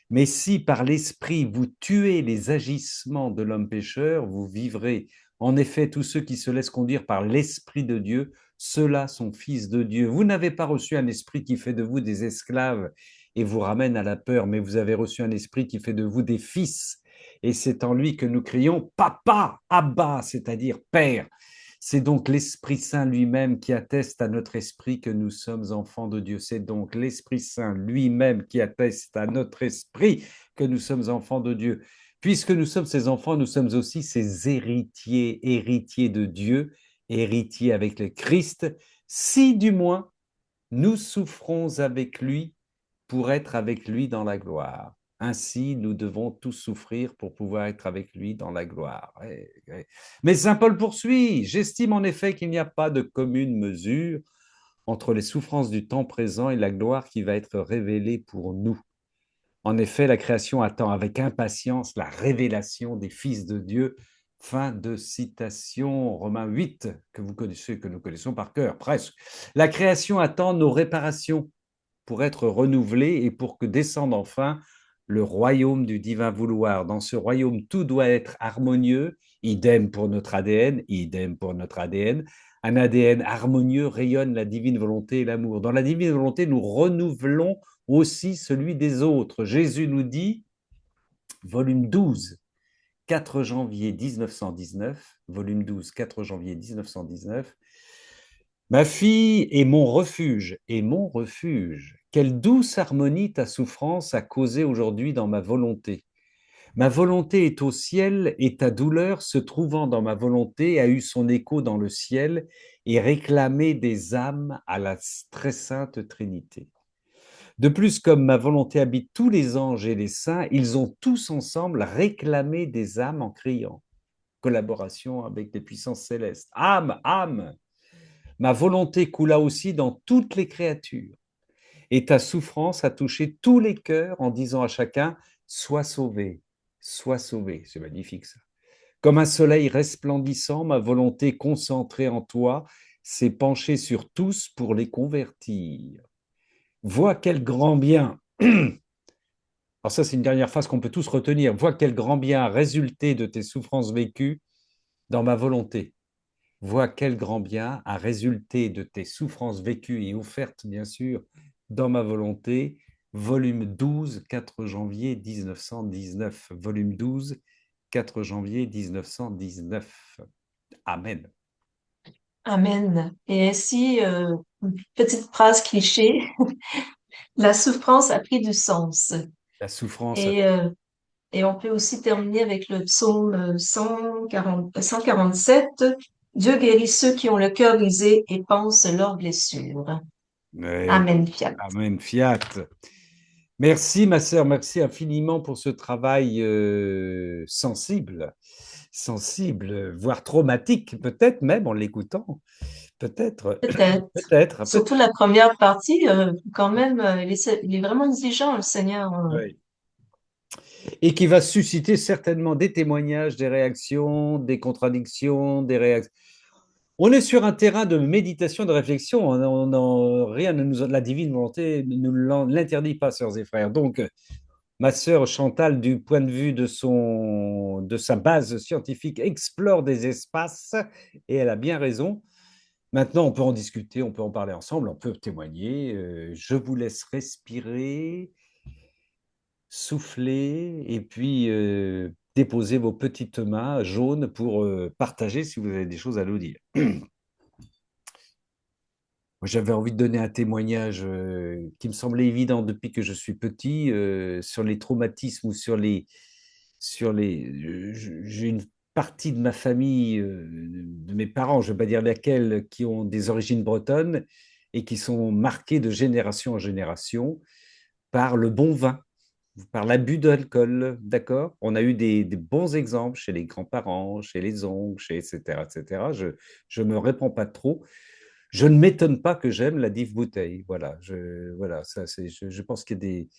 S1: Mais si par l'esprit vous tuez les agissements de l'homme pécheur, vous vivrez. En effet, tous ceux qui se laissent conduire par l'esprit de Dieu, ceux-là sont fils de Dieu. Vous n'avez pas reçu un esprit qui fait de vous des esclaves et vous ramène à la peur, mais vous avez reçu un esprit qui fait de vous des fils. Et c'est en lui que nous crions Papa, Abba, c'est-à-dire Père. C'est donc l'Esprit Saint lui-même qui atteste à notre esprit que nous sommes enfants de Dieu. C'est donc l'Esprit Saint lui-même qui atteste à notre esprit que nous sommes enfants de Dieu. Puisque nous sommes ses enfants, nous sommes aussi ses héritiers, héritiers de Dieu, héritiers avec le Christ, si du moins nous souffrons avec lui pour être avec lui dans la gloire. Ainsi, nous devons tous souffrir pour pouvoir être avec lui dans la gloire. Mais Saint Paul poursuit, j'estime en effet qu'il n'y a pas de commune mesure entre les souffrances du temps présent et la gloire qui va être révélée pour nous. En effet, la création attend avec impatience la révélation des fils de Dieu. Fin de citation, Romains 8, que vous connaissez, que nous connaissons par cœur, presque. La création attend nos réparations pour être renouvelée et pour que descende enfin le royaume du divin vouloir. Dans ce royaume, tout doit être harmonieux, idem pour notre ADN, idem pour notre ADN. Un ADN harmonieux rayonne la divine volonté et l'amour. Dans la divine volonté, nous renouvelons aussi celui des autres. Jésus nous dit, volume 12, 4 janvier 1919, volume 12, 4 janvier 1919, ma fille est mon refuge, et mon refuge. Quelle douce harmonie ta souffrance a causé aujourd'hui dans ma volonté. Ma volonté est au ciel, et ta douleur, se trouvant dans ma volonté, a eu son écho dans le ciel et réclamé des âmes à la très sainte Trinité. De plus, comme ma volonté habite tous les anges et les saints, ils ont tous ensemble réclamé des âmes en criant. Collaboration avec les puissances célestes. Âme, âme. Ma volonté coula aussi dans toutes les créatures. Et ta souffrance a touché tous les cœurs en disant à chacun, sois sauvé, sois sauvé. C'est magnifique ça. Comme un soleil resplendissant, ma volonté concentrée en toi s'est penchée sur tous pour les convertir. Vois quel grand bien. Alors ça, c'est une dernière phrase qu'on peut tous retenir. Vois quel grand bien a résulté de tes souffrances vécues dans ma volonté. Vois quel grand bien a résulté de tes souffrances vécues et offertes, bien sûr, dans ma volonté. Volume 12, 4 janvier 1919. Volume 12, 4 janvier 1919. Amen.
S2: Amen. Et ainsi, une petite phrase cliché, la souffrance a pris du sens.
S1: La souffrance.
S2: Et, euh, et on peut aussi terminer avec le psaume 147. Dieu guérit ceux qui ont le cœur brisé et pense leurs blessures.
S1: Ouais.
S2: Amen, fiat.
S1: Amen. Fiat. Merci, ma sœur. Merci infiniment pour ce travail sensible, sensible, voire traumatique, peut-être même en l'écoutant. Peut-être,
S2: Peut-être.
S1: peut-être, peut-être.
S2: Surtout la première partie, quand même, il est vraiment exigeant, le Seigneur.
S1: Oui. Et qui va susciter certainement des témoignages, des réactions, des contradictions, des réactions. On est sur un terrain de méditation, de réflexion. Rien ne nous, la divine volonté ne nous l'interdit pas, sœurs et frères. Donc, ma sœur Chantal, du point de vue de sa base scientifique, explore des espaces et elle a bien raison. Maintenant, on peut en discuter, on peut en parler ensemble, on peut témoigner. Je vous laisse respirer, souffler et puis déposer vos petites mains jaunes pour partager si vous avez des choses à nous dire. J'avais envie de donner un témoignage qui me semblait évident depuis que je suis petit sur les traumatismes ou j'ai une partie de ma famille, de mes parents, je ne vais pas dire laquelle, qui ont des origines bretonnes et qui sont marquées de génération en génération par le bon vin, par l'abus d'alcool, d'accord? On a eu des bons exemples chez les grands-parents, chez les oncles, chez etc., etc. Je me répands pas trop. Je ne m'étonne pas que j'aime la dive bouteille. Voilà, voilà, ça, je pense qu'il y a des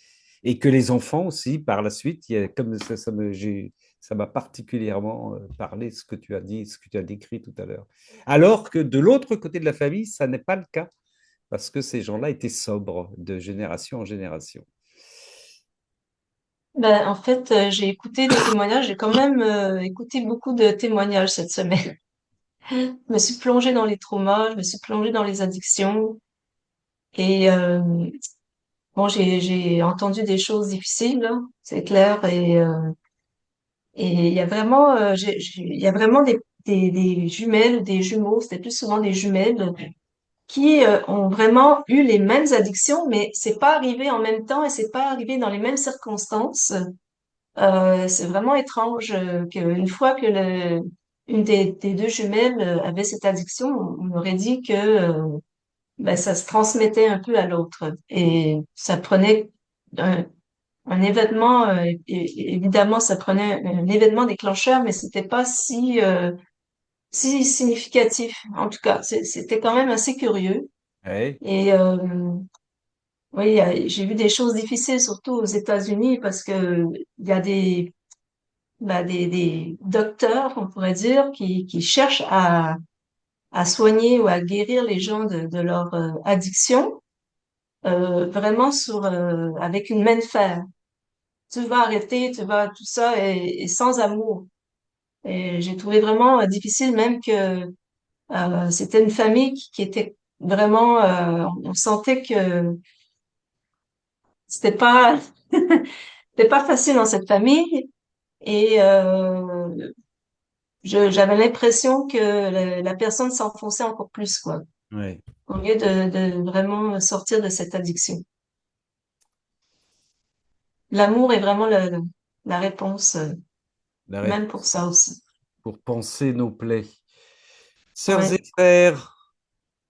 S1: et que les enfants aussi, par la suite, il y a, comme ça m'a particulièrement parlé ce que tu as dit, ce que tu as décrit tout à l'heure. Alors que de l'autre côté de la famille, ça n'est pas le cas parce que ces gens-là étaient sobres de génération en génération.
S2: Ben, en fait, j'ai écouté des témoignages, j'ai quand même écouté beaucoup de témoignages cette semaine. Je me suis plongée dans les traumas, je me suis plongée dans les addictions et bon, j'ai entendu des choses difficiles, hein, c'est clair, et il y a vraiment il y a vraiment des des jumelles ou des jumeaux, c'était plus souvent des jumelles, qui ont vraiment eu les mêmes addictions, mais c'est pas arrivé en même temps et c'est pas arrivé dans les mêmes circonstances. C'est vraiment étrange qu'une fois que une des deux jumelles avait cette addiction, on aurait dit que ben, ça se transmettait un peu à l'autre. Et ça prenait un événement, évidemment, ça prenait un événement déclencheur, mais c'était pas si significatif. En tout cas, c'était quand même assez curieux.
S1: Ouais.
S2: Et oui, j'ai vu des choses difficiles, surtout aux États-Unis, parce que il y a des docteurs, on pourrait dire, qui cherchent à soigner ou à guérir les gens de leur addiction, vraiment avec une main de fer. Tu vas arrêter, tu vas tout ça et sans amour. Et j'ai trouvé vraiment difficile, même que c'était une famille qui était vraiment, on sentait que c'était pas, c'était pas facile dans cette famille. Et j'avais l'impression que la personne s'enfonçait encore plus, quoi,
S1: Ouais.
S2: au lieu de vraiment sortir de cette addiction. L'amour est vraiment la réponse,
S1: La
S2: même pour
S1: réponse
S2: ça aussi.
S1: pour panser nos plaies. Sœurs et
S2: Ouais.
S1: frères,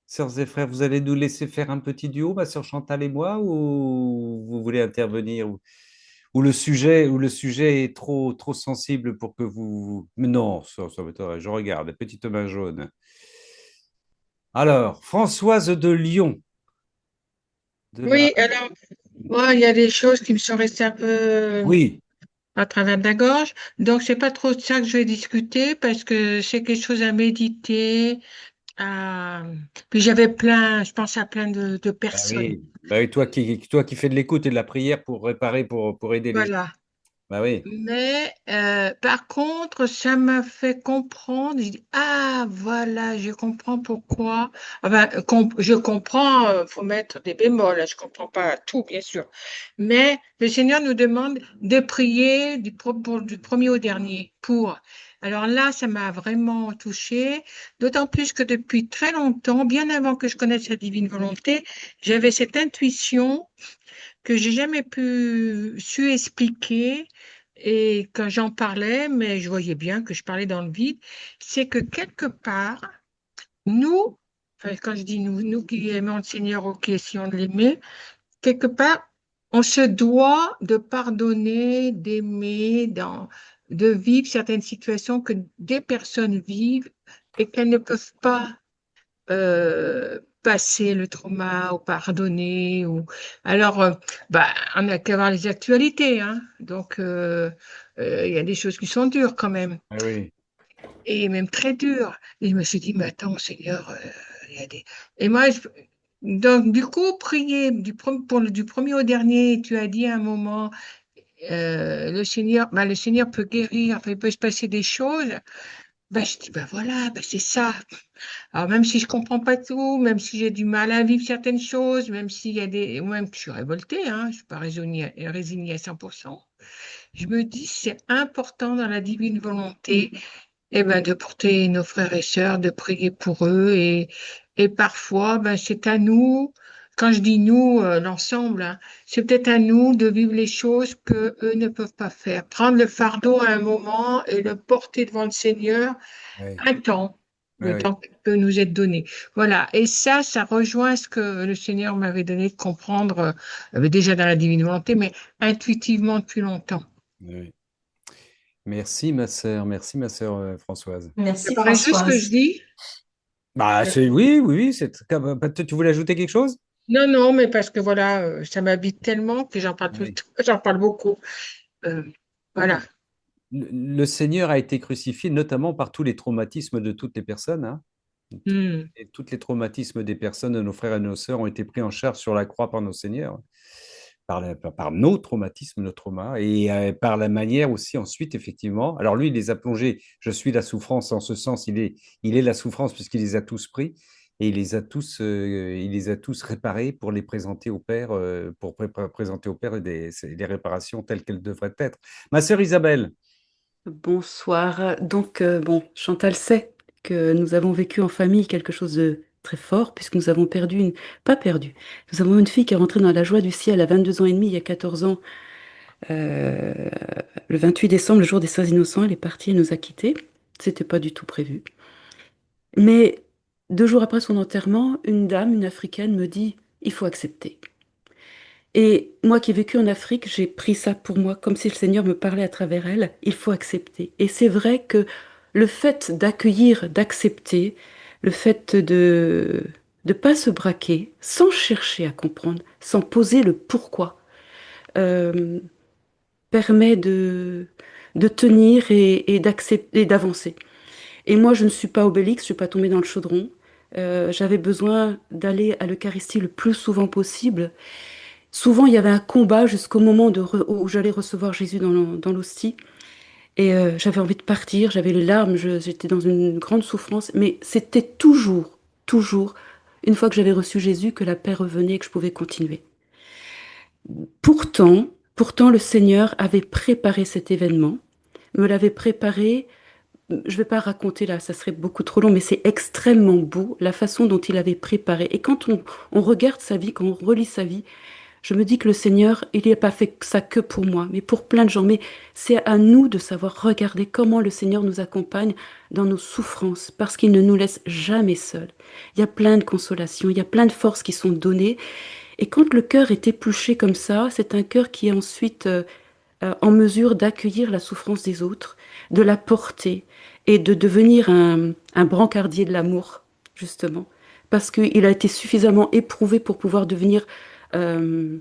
S1: sœurs et frères, vous allez nous laisser faire un petit duo, ma sœur Chantal et moi, ou vous voulez intervenir, ou le sujet est trop sensible pour que vous. Mais non, ça m'étonnerait. Je regarde, la petite main jaune. Alors, Françoise de Lyon, de la.
S3: Oui, alors, moi, il y a des choses qui me sont restées un peu
S1: Oui,
S3: à travers de la gorge. Donc, c'est pas trop de ça que je vais discuter parce que c'est quelque chose à méditer. À... Puis j'avais plein, je pense à plein de
S1: bah
S3: personnes.
S1: oui, bah oui, toi qui fais de l'écoute et de la prière pour réparer, pour aider les gens.
S3: Voilà.
S1: Bah oui,
S3: Mais par contre, ça m'a fait comprendre. Je dis, ah, voilà, je comprends pourquoi. Ah ben, je comprends, faut mettre des bémols, hein, je comprends pas tout, bien sûr. Mais le Seigneur nous demande de prier du premier au dernier pour. Alors là, ça m'a vraiment touchée, d'autant plus que depuis très longtemps, bien avant que je connaisse la divine volonté, j'avais cette intuition que j'ai jamais su expliquer. Et quand j'en parlais, mais je voyais bien que je parlais dans le vide, c'est que quelque part, nous, enfin, quand je dis nous, nous qui aimons le Seigneur ou qui essayons de l'aimer, quelque part, on se doit de pardonner, d'aimer, de vivre certaines situations que des personnes vivent et qu'elles ne peuvent pas passer le trauma ou pardonner. Alors, bah, on n'a qu'à voir les actualités, hein. Donc, il y a des choses qui sont dures quand même,
S1: ah oui,
S3: et même très dures. Et je me suis dit, mais attends, Seigneur, il y a des... Et moi, donc, du coup, prier du premier au dernier, tu as dit à un moment, le Seigneur peut guérir, enfin, il peut se passer des choses. Ben, je dis, ben voilà, ben c'est ça. Alors, même si je comprends pas tout, même si j'ai du mal à vivre certaines choses, même s'il y a des, même que je suis révoltée, hein, je suis pas résignée à 100%, je me dis, c'est important dans la divine volonté, eh ben, de porter nos frères et sœurs, de prier pour eux et parfois, ben, c'est à nous, quand je dis nous, l'ensemble, hein, c'est peut-être à nous de vivre les choses que eux ne peuvent pas faire. Prendre le fardeau à un moment et le porter devant le Seigneur
S1: oui,
S3: un temps,
S1: oui,
S3: le
S1: oui.
S3: temps qui peut nous être donné. Voilà. Et ça rejoint ce que le Seigneur m'avait donné de comprendre, déjà dans la divine volonté, mais intuitivement depuis longtemps.
S1: Oui. Merci ma sœur Françoise.
S3: Ça
S2: Merci,
S3: paraît juste ce que je
S2: Françoise.
S3: dis?
S1: Bah,
S3: Euh,
S1: oui, tu voulais ajouter quelque chose?
S3: Non, non, mais parce que voilà, ça m'habite tellement que j'en parle tout le
S1: Oui.
S3: temps, j'en parle beaucoup. Euh, voilà.
S1: Le Seigneur a été crucifié notamment par tous les traumatismes de toutes les personnes, hein.
S3: Hmm.
S1: Et tous les traumatismes des personnes, de nos frères et nos sœurs, ont été pris en charge sur la croix par nos seigneurs, par nos traumatismes, nos traumas, et par la manière aussi ensuite, effectivement. Alors lui, il les a plongés, je suis la souffrance, en ce sens, il est la souffrance puisqu'il les a tous pris, et il les a tous réparés pour les présenter au Père, pour présenter au Père les réparations telles qu'elles devraient être. Ma sœur Isabelle,
S4: Bonsoir. Bon, Chantal sait que nous avons vécu en famille quelque chose de très fort, puisque nous avons pas perdu, nous avons une fille qui est rentrée dans la joie du ciel à 22 ans et demi, il y a 14 ans, euh, le 28 décembre, le jour des Saints Innocents, elle est partie, elle nous a quittés. C'était pas du tout prévu. Mais 2 jours après son enterrement, une dame, une Africaine, me dit, il faut accepter. Et moi qui ai vécu en Afrique, j'ai pris ça pour moi, comme si le Seigneur me parlait à travers elle. Il faut accepter. Et c'est vrai que le fait d'accueillir, d'accepter, le fait de pas se braquer, sans chercher à comprendre, sans poser le pourquoi, euh, permet de tenir et d'accepter, d'avancer. Et moi, je ne suis pas Obélix, je suis pas tombée dans le chaudron. J'avais besoin d'aller à l'Eucharistie le plus souvent possible. Souvent, il y avait un combat jusqu'au moment où j'allais recevoir Jésus dans l'hostie. Et j'avais envie de partir, j'avais les larmes, j'étais dans une grande souffrance. Mais c'était toujours, toujours, une fois que j'avais reçu Jésus, que la paix revenait et que je pouvais continuer. Pourtant, le Seigneur avait préparé cet événement, me l'avait préparé. Je ne vais pas raconter là, ça serait beaucoup trop long, mais c'est extrêmement beau la façon dont il avait préparé. Et quand on regarde sa vie, quand on relit sa vie, je me dis que le Seigneur, il n'a pas fait ça que pour moi, mais pour plein de gens. Mais c'est à nous de savoir regarder comment le Seigneur nous accompagne dans nos souffrances, parce qu'il ne nous laisse jamais seuls. Il y a plein de consolations, il y a plein de forces qui sont données. Et quand le cœur est épluché comme ça, c'est un cœur qui est ensuite en mesure d'accueillir la souffrance des autres, de la porter et de devenir un brancardier de l'amour, justement. Parce qu'il a été suffisamment éprouvé pour pouvoir devenir euh,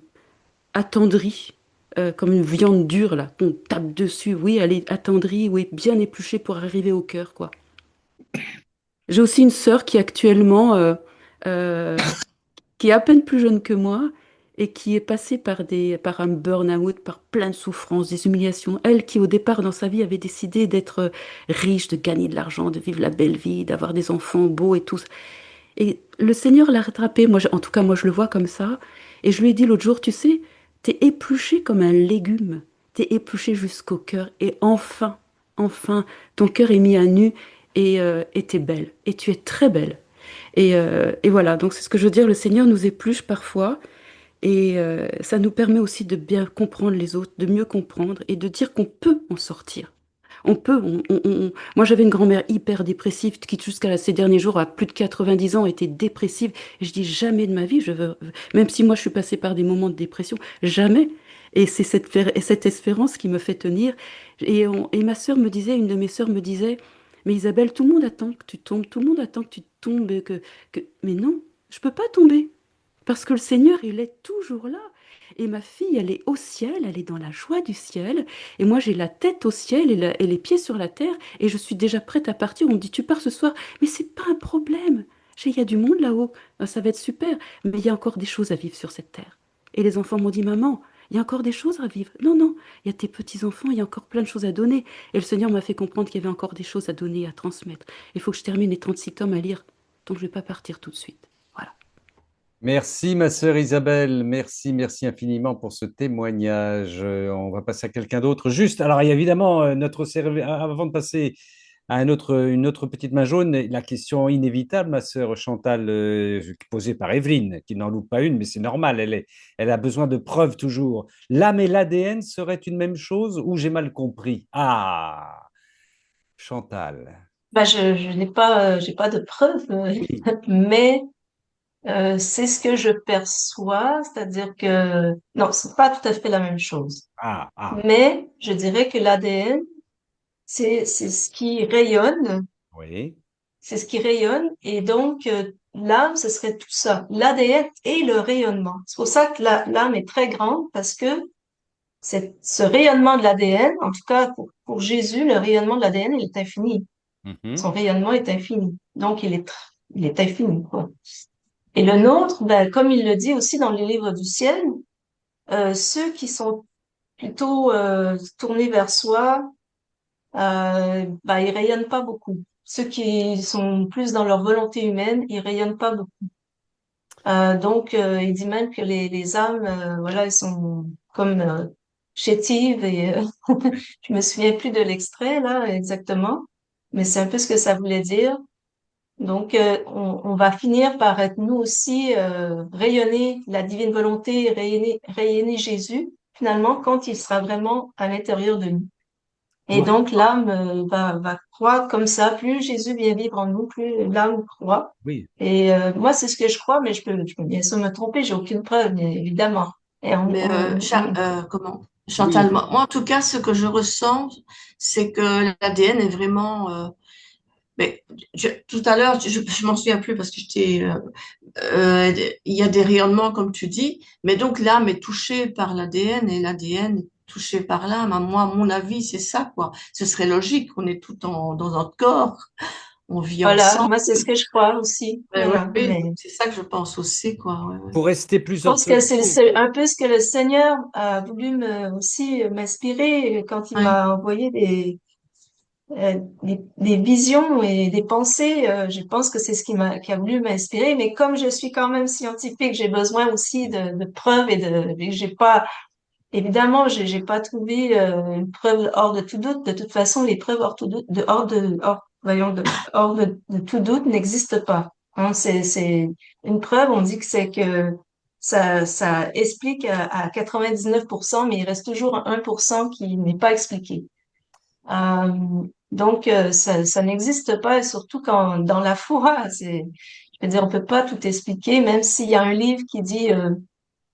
S4: attendrie, comme une viande dure, là, qu'on tape dessus. Oui, elle est attendrie, oui, bien épluchée pour arriver au cœur, quoi. J'ai aussi une sœur qui actuellement, euh, qui est à peine plus jeune que moi et qui est passée par un burn-out, par plein de souffrances, des humiliations. Elle qui, au départ, dans sa vie, avait décidé d'être riche, de gagner de l'argent, de vivre la belle vie, d'avoir des enfants beaux et tout. Et le Seigneur l'a rattrapée. Moi, en tout cas, moi, je le vois comme ça. Et je lui ai dit l'autre jour, tu sais, t'es épluché comme un légume. T'es épluché jusqu'au cœur. Et enfin, ton cœur est mis à nu et t'es belle. Et tu es très belle. Et voilà, donc c'est ce que je veux dire. Le Seigneur nous épluche parfois. Et ça nous permet aussi de bien comprendre les autres, de mieux comprendre et de dire qu'on peut en sortir. On peut. Moi, j'avais une grand-mère hyper dépressive qui, jusqu'à ces derniers jours, à plus de 90 ans, était dépressive. Et je dis jamais de ma vie, même si moi je suis passée par des moments de dépression, jamais. Et c'est cette espérance qui me fait tenir. Et ma sœur me disait, une de mes sœurs me disait, mais Isabelle, tout le monde attend que tu tombes, tout le monde attend que tu tombes, Mais non, je peux pas tomber. Parce que le Seigneur, il est toujours là. Et ma fille, elle est au ciel, elle est dans la joie du ciel. Et moi, j'ai la tête au ciel et les pieds sur la terre. Et je suis déjà prête à partir. On me dit, tu pars ce soir. Mais c'est pas un problème. Il y a du monde là-haut. Ça va être super. Mais il y a encore des choses à vivre sur cette terre. Et les enfants m'ont dit, maman, il y a encore des choses à vivre. Non, non, il y a tes petits-enfants, il y a encore plein de choses à donner. Et le Seigneur m'a fait comprendre qu'il y avait encore des choses à donner, à transmettre. Il faut que je termine les 36 tomes à lire. Donc je ne vais pas partir tout de suite. Voilà.
S1: Merci, ma sœur Isabelle. Merci, merci infiniment pour ce témoignage. On va passer à quelqu'un d'autre. Juste, alors, il y a évidemment notre avant de passer à une autre petite main jaune, la question inévitable, ma sœur Chantal, posée par Evelyne, qui n'en loupe pas une, mais c'est normal, elle a besoin de preuves toujours. L'âme et l'ADN seraient une même chose ou j'ai mal compris? Ah, Chantal.
S2: Bah, je j'ai pas de preuves,
S1: Oui.
S2: mais c'est ce que je perçois, c'est-à-dire que non, c'est pas tout à fait la même chose.
S1: Ah, ah,
S2: Mais je dirais que l'ADN, c'est ce qui rayonne,
S1: oui.
S2: c'est ce qui rayonne, et donc l'âme, ce serait tout ça, l'ADN et le rayonnement. C'est pour ça que l'âme est très grande parce que ce rayonnement de l'ADN, en tout cas pour Jésus, le rayonnement de l'ADN, il est infini.
S1: Mhm.
S2: Son rayonnement est infini. Donc, il est infini, quoi. Et le nôtre, ben, comme il le dit aussi dans les livres du ciel, ceux qui sont plutôt tournés vers soi, ben, ils rayonnent pas beaucoup. Ceux qui sont plus dans leur volonté humaine, ils rayonnent pas beaucoup. Donc, il dit même que les âmes, voilà, ils sont comme chétive et je me souviens plus de l'extrait là exactement, mais c'est un peu ce que ça voulait dire. Donc, on va finir par être nous aussi rayonner la divine volonté, rayonner Jésus finalement quand il sera vraiment à l'intérieur de nous. Et
S1: Pour,
S2: donc l'âme va croître comme ça. Plus Jésus vient vivre en nous, plus l'âme croît.
S1: oui,
S2: Et moi, c'est ce que je crois, mais je peux bien sûr me tromper. J'ai aucune preuve, bien évidemment. Et
S5: Mais comment?
S1: oui,
S5: Chantal, moi, en tout cas, ce que je ressens, c'est que l'ADN est vraiment. Mais tout à l'heure, je m'en souviens plus parce que il y a des rayonnements, comme tu dis, mais donc l'âme est touchée par l'ADN et l'ADN est touché par l'âme. Moi, à mon avis, c'est ça, quoi. Ce serait logique. On est dans notre corps, on vit
S2: voilà,
S5: ensemble.
S2: moi, c'est ce que je crois aussi.
S5: Mais ouais,
S2: Voilà.
S5: oui,
S2: Mais
S5: c'est ça que je pense aussi, quoi. Ouais, ouais.
S1: pour rester
S2: je
S1: plus
S2: pense que
S1: orthodoxe.
S2: un peu ce que le Seigneur a voulu aussi m'inspirer quand il
S5: Ouais.
S2: m'a envoyé des visions et des pensées. Je pense que c'est ce qui a voulu m'inspirer. Mais comme je suis quand même scientifique, j'ai besoin aussi de preuves et j'ai pas, évidemment, j'ai pas trouvé une preuve hors de tout doute. De toute façon, les preuves hors tout doute, hors de tout doute n'existent pas. Hein, c'est une preuve. On dit que c'est que ça explique à 99%, mais il reste toujours un 1% qui n'est pas expliqué. Euh, donc, ça n'existe pas, et surtout quand dans la foi, je veux dire, on peut pas tout expliquer, même s'il y a un livre qui dit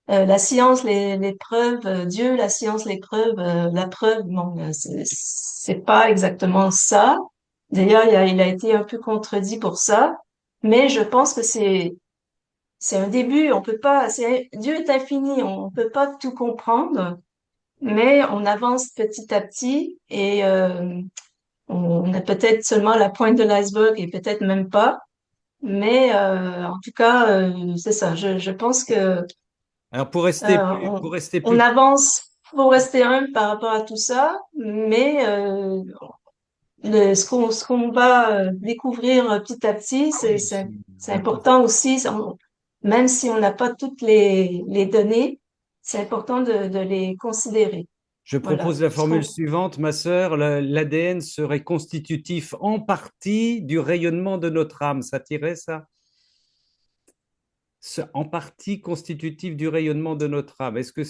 S2: la science, les preuves, Dieu, la science, les preuves, la preuve. Bon, c'est pas exactement ça. D'ailleurs, il a été un peu contredit pour ça, mais je pense que c'est un début. On peut pas, Dieu est infini, on peut pas tout comprendre, mais on avance petit à petit et on a peut-être seulement la pointe de l'iceberg et peut-être même pas. Mais en tout cas, c'est ça. Je pense que
S1: Alors,
S2: on,
S1: pour rester
S2: on
S1: plus,
S2: avance pour rester humble par rapport à tout ça, mais ce qu'on va découvrir petit à petit,
S1: ah
S2: c'est
S1: oui,
S2: c'est c'est
S1: important.
S2: important aussi. Même si on n'a pas toutes les données, c'est important de les considérer.
S1: Je
S2: Voilà.
S1: propose la
S2: Ce
S1: formule
S2: qu'on
S1: suivante, ma sœur. L'ADN serait constitutif en partie du rayonnement de notre âme. Ça tirait ça? En partie constitutif du rayonnement de notre âme. Est-ce que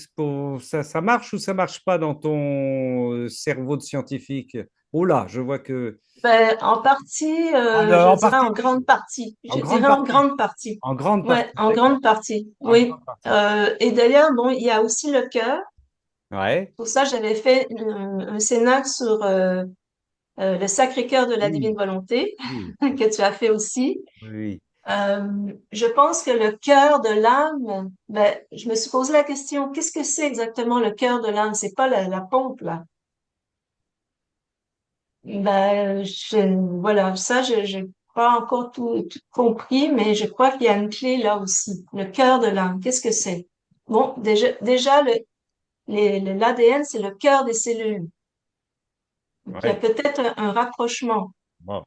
S1: ça marche ou ça marche pas dans ton cerveau de scientifique? Oh là, je vois que
S2: Ben, en partie, je
S1: en
S2: dirais
S1: partie,
S2: en grande partie.
S1: en
S2: Je
S1: grande
S2: dirais en
S1: partie,
S2: grande partie.
S1: en grande
S2: Ouais,
S1: partie,
S2: en
S1: d'accord,
S2: grande partie.
S1: en
S2: Oui.
S1: grande partie.
S2: Et d'ailleurs, bon, il y a aussi le cœur.
S1: Ouais,
S2: Pour ça, j'avais fait un cénacle sur le Sacré-Cœur de la Divine
S1: oui,
S2: Volonté
S1: oui,
S2: que tu as fait aussi.
S1: oui.
S2: Je pense que le cœur de l'âme, ben, je me suis posé la question, qu'est-ce que c'est exactement le cœur de l'âme? C'est pas la pompe, là. Ben, voilà, ça, je pas encore tout compris, mais je crois qu'il y a une clé là aussi. Le cœur de l'âme, qu'est-ce que c'est? Bon, déjà l'ADN, c'est le cœur des cellules. Donc, il y a
S1: Ouais.
S2: peut-être un rapprochement
S1: Bon.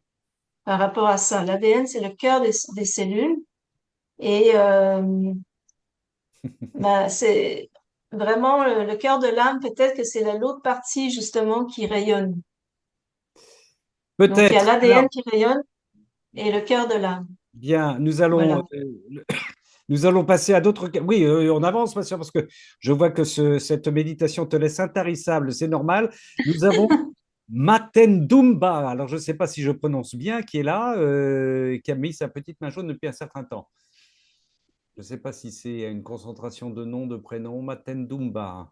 S2: par rapport à ça. L'ADN, c'est le cœur des cellules et ben, c'est vraiment le cœur de l'âme. Peut-être que c'est l'autre partie justement qui rayonne. Donc, il y a
S1: Peut-être. Alors,
S2: l'ADN qui rayonne et le cœur de l'âme.
S1: bien,
S2: Voilà.
S1: nous allons passer à d'autres. Oui, on avance, ma sœur, parce que je vois que cette méditation te laisse intarissable, c'est normal. Nous avons Matendumba, alors je ne sais pas si je prononce bien, qui est là, qui a mis sa petite main jaune depuis un certain temps. Je ne sais pas si c'est une concentration de noms, de prénoms. Matendumba.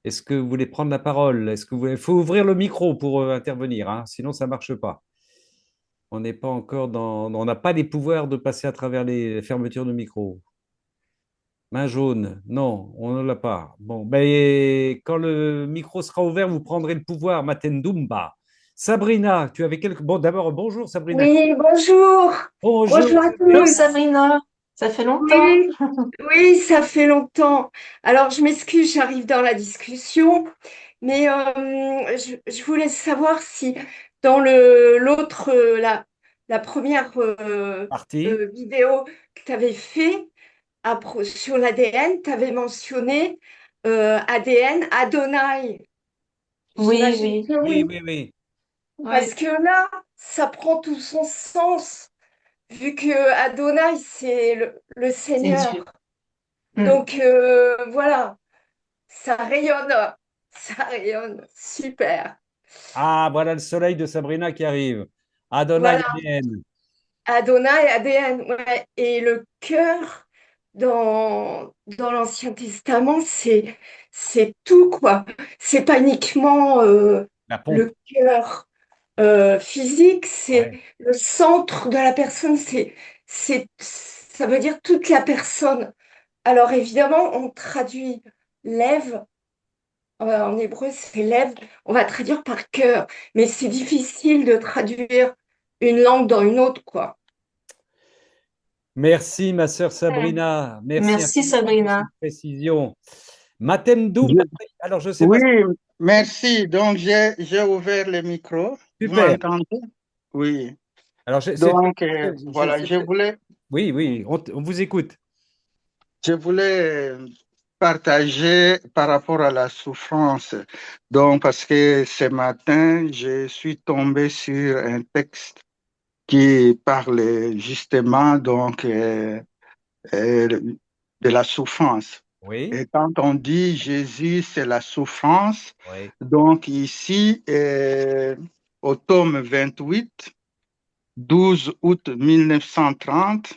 S1: Est-ce que vous voulez prendre la parole? Est-ce que vous voulez... Il faut ouvrir le micro pour intervenir, hein, sinon ça ne marche pas. On n'est pas encore dans... On n'a pas les pouvoirs de passer à travers les fermetures de micro. Main jaune, non, on ne l'a pas. Bon, ben, quand le micro sera ouvert, vous prendrez le pouvoir, Matendumba. Sabrina, tu avais quelques... Bon, d'abord, bonjour Sabrina.
S6: Oui, bonjour.
S1: Bonjour
S6: Bonjour à
S2: Hello
S1: Sabrina.
S6: tous.
S2: Sabrina, ça fait longtemps.
S6: Oui, oui, ça fait longtemps. Alors, je m'excuse, j'arrive dans la discussion, mais je voulais savoir si dans la première
S1: Parti.
S6: vidéo que tu avais fait sur l'ADN, tu avais mentionné ADN, Adonai.
S2: Oui,
S6: J'imagine
S2: oui,
S6: que
S1: Oui,
S6: oui,
S1: oui, oui.
S6: parce
S2: oui,
S6: que là, ça prend tout son sens, vu que Adonai, c'est le
S2: c'est Dieu.
S6: Seigneur.
S2: Mm.
S6: Donc voilà, ça rayonne, ça rayonne, super.
S1: Ah, voilà le soleil de Sabrina qui arrive. Adonai
S6: Voilà,
S1: ADN.
S6: Adonai, ADN, ouais. Et le cœur dans l'Ancien Testament, c'est tout, quoi. C'est pas uniquement
S1: La pompe.
S6: le cœur physique, c'est
S1: Ouais.
S6: le centre de la personne, ça veut dire toute la personne. Alors évidemment, on traduit lève, en hébreu c'est lève, on va traduire par cœur, mais c'est difficile de traduire une langue dans une autre, quoi.
S1: Merci, ma sœur
S2: Mm.
S1: Sabrina. Merci
S2: Merci,
S1: infiniment pour
S2: Sabrina.
S1: cette précision. Matemdou,
S7: Je-
S1: Patrick. Alors, je ne sais
S7: Oui,
S1: pas si...
S7: merci. Donc, j'ai ouvert le micro. Vous
S1: Super.
S7: m'entendez? Oui.
S1: Alors,
S7: Donc, voilà,
S1: Oui, oui, on vous écoute.
S7: je voulais partager par rapport à la souffrance. Donc, parce que ce matin, je suis tombé sur un texte qui parle justement euh, de la souffrance.
S1: Oui,
S7: Et quand on dit Jésus, c'est la souffrance,
S1: oui.
S7: donc ici, au tome 28, 12 août 1930,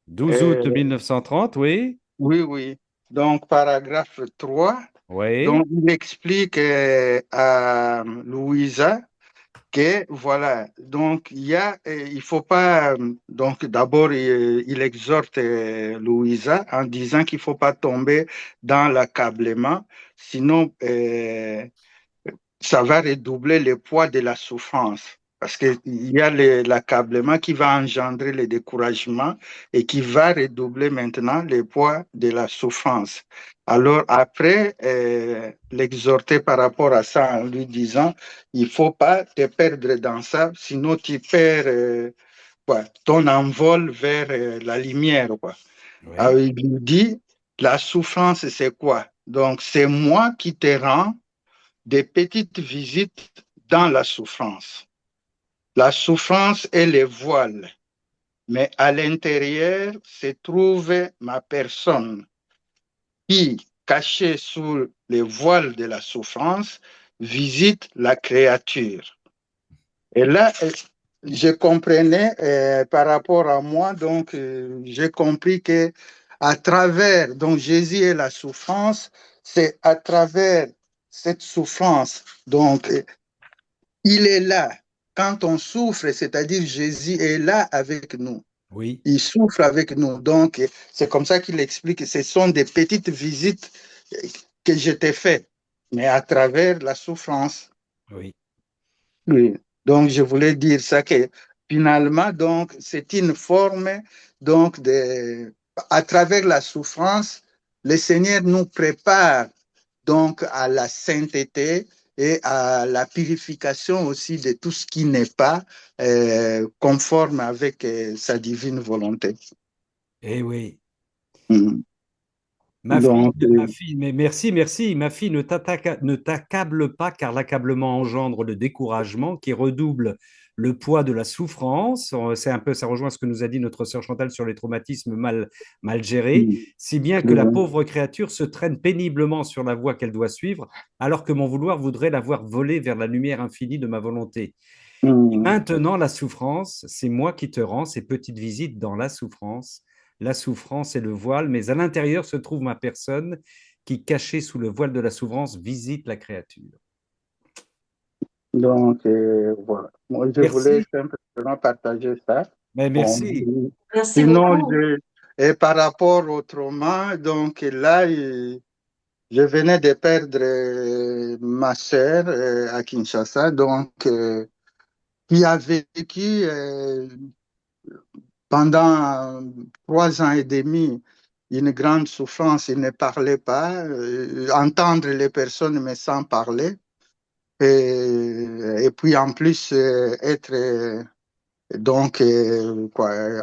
S1: 12 août
S7: euh,
S1: 1930, oui,
S7: oui, oui, donc paragraphe 3,
S1: oui.
S7: donc il explique à Louisa que voilà, donc il faut pas, donc d'abord il exhorte Louisa en disant qu'il faut pas tomber dans l'accablement, sinon ça va redoubler le poids de la souffrance. Parce qu'il y a l'accablement qui va engendrer le découragement et qui va redoubler maintenant le poids de la souffrance. Alors après, l'exhorter par rapport à ça en lui disant, il faut pas te perdre dans ça, sinon tu perds ton envol vers la lumière, quoi. Alors,
S1: Oui.
S7: il lui dit, la souffrance, c'est quoi? Donc, c'est moi qui te rends des petites visites dans la souffrance. La souffrance est le voile, mais à l'intérieur se trouve ma personne qui, cachée sous le voile de la souffrance, visite la créature. Et là, je comprenais par rapport à moi, donc j'ai compris que à travers, donc Jésus et la souffrance, c'est à travers cette souffrance, donc il est là. Quand on souffre, c'est-à-dire Jésus est là avec nous.
S1: Oui,
S7: Il souffre avec nous. Donc, c'est comme ça qu'il explique que ce sont des petites visites que je t'ai faites, mais à travers la souffrance.
S1: oui.
S7: Oui. Donc, je voulais dire ça que finalement, donc, c'est une forme, donc, à travers la souffrance, le Seigneur nous prépare donc à la sainteté et à la purification aussi de tout ce qui n'est pas conforme avec sa divine volonté.
S1: Eh oui.
S7: Mhm.
S1: Ma fille,
S7: Donc,
S1: ma fille, mais merci, merci. Ma fille, ne t'accable pas, car l'accablement engendre le découragement qui redouble le poids de la souffrance. C'est un peu, ça rejoint ce que nous a dit notre sœur Chantal sur les traumatismes mal gérés, si bien que la
S7: mhm.
S1: pauvre créature se traîne péniblement sur la voie qu'elle doit suivre, alors que mon vouloir voudrait l'avoir volée vers la lumière infinie de ma volonté. Et
S7: Mhm.
S1: maintenant, la souffrance, c'est moi qui te rends ces petites visites dans la souffrance. La souffrance est le voile, mais à l'intérieur se trouve ma personne qui, cachée sous le voile de la souffrance, visite la créature.
S7: Donc, voilà. Moi, je voulais
S1: Merci,
S7: simplement partager ça.
S1: mais
S7: Bon,
S1: merci.
S2: Merci
S7: sinon,
S2: beaucoup.
S7: et par rapport au trauma, donc là, je venais de perdre ma sœur à Kinshasa, donc qui a vécu pendant 3 ans et demi une grande souffrance. Il ne parlait pas, entendre les personnes mais sans parler, et puis en plus être donc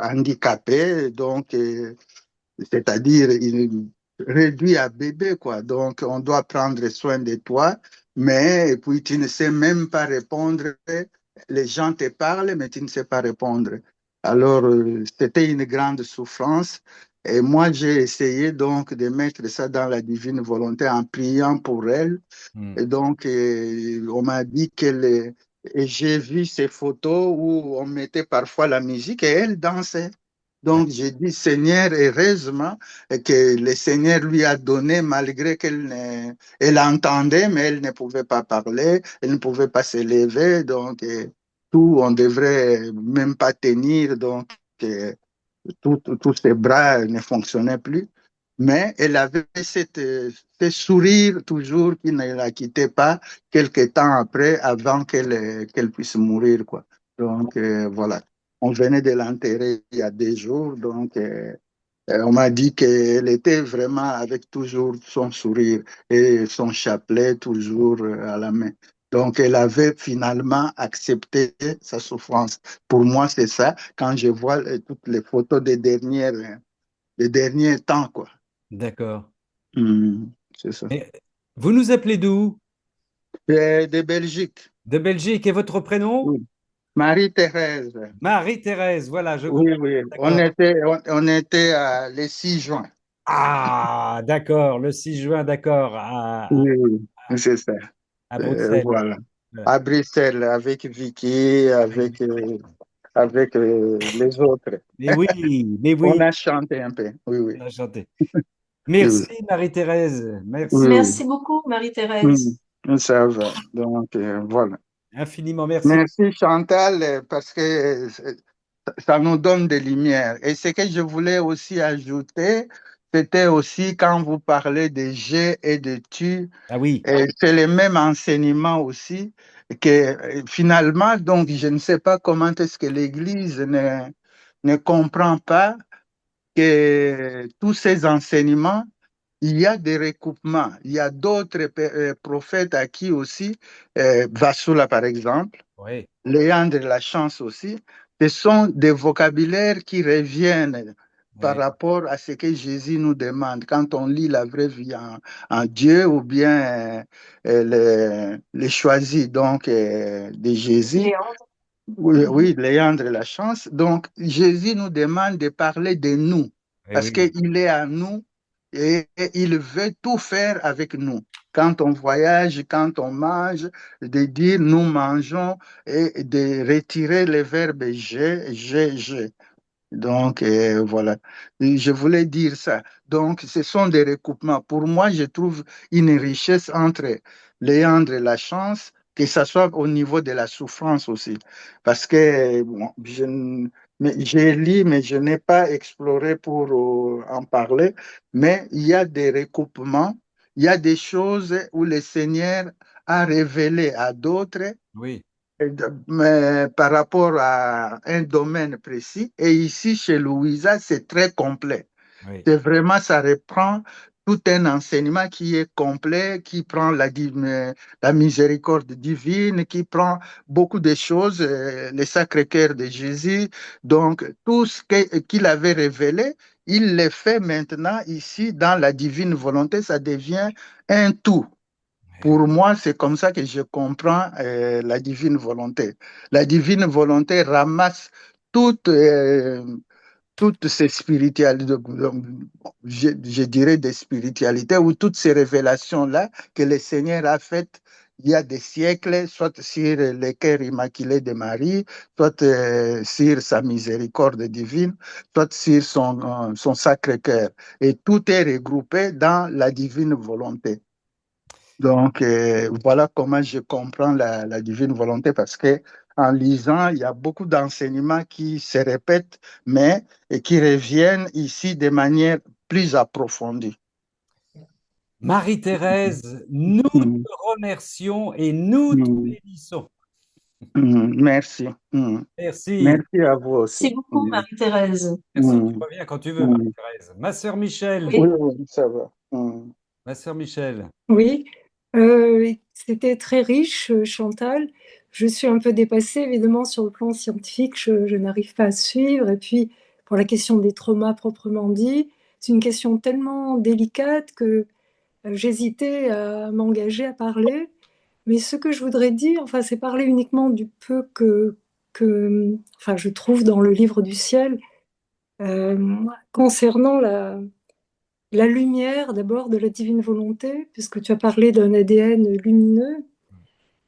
S7: handicapé, donc c'est-à-dire réduit à bébé, quoi. Donc, on doit prendre soin de toi, mais et puis tu ne sais même pas répondre. Les gens te parlent, mais tu ne sais pas répondre. Alors, c'était une grande souffrance. Et moi, j'ai essayé donc de mettre ça dans la divine volonté en priant pour elle.
S1: Hmm.
S7: Et donc, on m'a dit qu'elle et j'ai vu ces photos où on mettait parfois la musique et elle dansait. Donc, j'ai dit, Seigneur, heureusement que le Seigneur lui a donné, malgré elle entendait, mais elle ne pouvait pas parler, elle ne pouvait pas se lever. Donc, tout, on devrait même pas tenir. Donc, tous ses bras ne fonctionnaient plus. Mais elle avait ce sourire toujours qui ne la quittait pas quelque temps après, avant qu'elle puisse mourir, quoi. Donc, voilà. On venait de l'enterrer il y a 2 jours, donc on m'a dit qu'elle était vraiment avec toujours son sourire et son chapelet toujours à la main. Donc, elle avait finalement accepté sa souffrance. Pour moi, c'est ça, quand je vois toutes les photos des derniers temps, quoi.
S1: D'accord.
S7: C'est ça.
S1: Et vous nous appelez d'où?
S7: De Belgique,
S1: De Belgique. Et votre prénom?
S7: oui. Marie-Thérèse.
S1: Marie-Thérèse. Voilà, je
S7: Oui,
S1: comprends.
S7: oui.
S1: D'accord.
S7: On était le 6 juin.
S1: Ah, d'accord. Le 6 juin, d'accord.
S7: Oui, oui, c'est ça.
S1: À Bruxelles.
S7: Voilà.
S1: Voilà.
S7: À Bruxelles, avec Vicky, avec les autres.
S1: Mais
S7: On
S1: oui,
S7: a chanté un peu. Oui, oui.
S1: on a chanté.
S7: Oui, oui.
S1: Merci Marie-Thérèse. Merci
S7: Oui,
S2: Merci beaucoup,
S7: oui.
S2: Marie-Thérèse.
S7: Ça va. Donc, voilà.
S1: infiniment. Merci.
S7: Merci Chantal, parce que ça nous donne des lumières. Et ce que je voulais aussi ajouter, c'était aussi quand vous parlez de G et de tu,
S1: Ah oui,
S7: et c'est le même enseignement aussi, que finalement, donc je ne sais pas comment est-ce que l'Église ne comprend pas que tous ces enseignements, il y a des recoupements. Il y a d'autres prophètes à qui aussi, Vassula par exemple,
S1: oui,
S7: Léandre la chance aussi, ce sont des vocabulaires qui reviennent par
S1: oui,
S7: rapport à ce que Jésus nous demande. Quand on lit la vraie vie en Dieu ou bien les choisis donc de Jésus,
S2: Léandre.
S7: oui,
S2: Mhm.
S7: oui, Léandre la chance. Donc, Jésus nous demande de parler de nous parce
S1: oui,
S7: qu'il est à nous et il veut tout faire avec nous. Quand on voyage, quand on mange, de dire nous mangeons et de retirer le verbe j'ai. Donc, voilà. Et je voulais dire ça. Donc, ce sont des recoupements. Pour moi, je trouve une richesse entre Léandre et la chance, que ce soit au niveau de la souffrance aussi. Parce que bon, j'ai lu, mais je n'ai pas exploré pour en parler. Mais il y a des recoupements, il y a des choses où le Seigneur a révélé à d'autres
S1: oui,
S7: mais par rapport à un domaine précis. Et ici, chez Louisa, c'est très complet.
S1: oui,
S7: C'est vraiment, ça reprend tout un enseignement qui est complet, qui prend la miséricorde divine, qui prend beaucoup de choses, le Sacré-Cœur de Jésus. Donc, tout ce qu'il avait révélé, il le fait maintenant ici dans la divine volonté, ça devient un tout.
S1: oui,
S7: Pour moi, c'est comme ça que je comprends la divine volonté. La divine volonté ramasse toutes, toutes ces spiritualités, je dirais des spiritualités, ou toutes ces révélations-là que le Seigneur a faites il y a des siècles, soit sur le cœur immaculé de Marie, soit sur sa miséricorde divine, soit sur son sacré cœur. Et tout est regroupé dans la divine volonté. Donc, voilà comment je comprends la divine volonté parce que en lisant, il y a beaucoup d'enseignements qui se répètent, mais et qui reviennent ici de manière plus approfondie.
S1: Marie-Thérèse, nous te
S7: Mm,
S1: remercions et nous te
S7: mm,
S1: bénissons.
S7: merci.
S1: Merci.
S7: Merci à vous
S2: Merci
S7: aussi.
S2: beaucoup, Marie-Thérèse.
S1: Merci, tu
S7: Mm,
S1: reviens quand tu veux,
S7: mm.
S1: Marie-Thérèse. Ma sœur Michel,
S2: Oui.
S7: Oui, oui, ça va.
S1: ma sœur Michel.
S8: Oui, c'était très riche, Chantal. Je suis un peu dépassée, évidemment, sur le plan scientifique, je n'arrive pas à suivre. Et puis, pour la question des traumas proprement dit, c'est une question tellement délicate que j'hésitais à m'engager à parler. Mais ce que je voudrais dire, enfin, c'est parler uniquement du peu enfin, je trouve dans le livre du ciel, concernant la lumière d'abord de la divine volonté, puisque tu as parlé d'un ADN lumineux.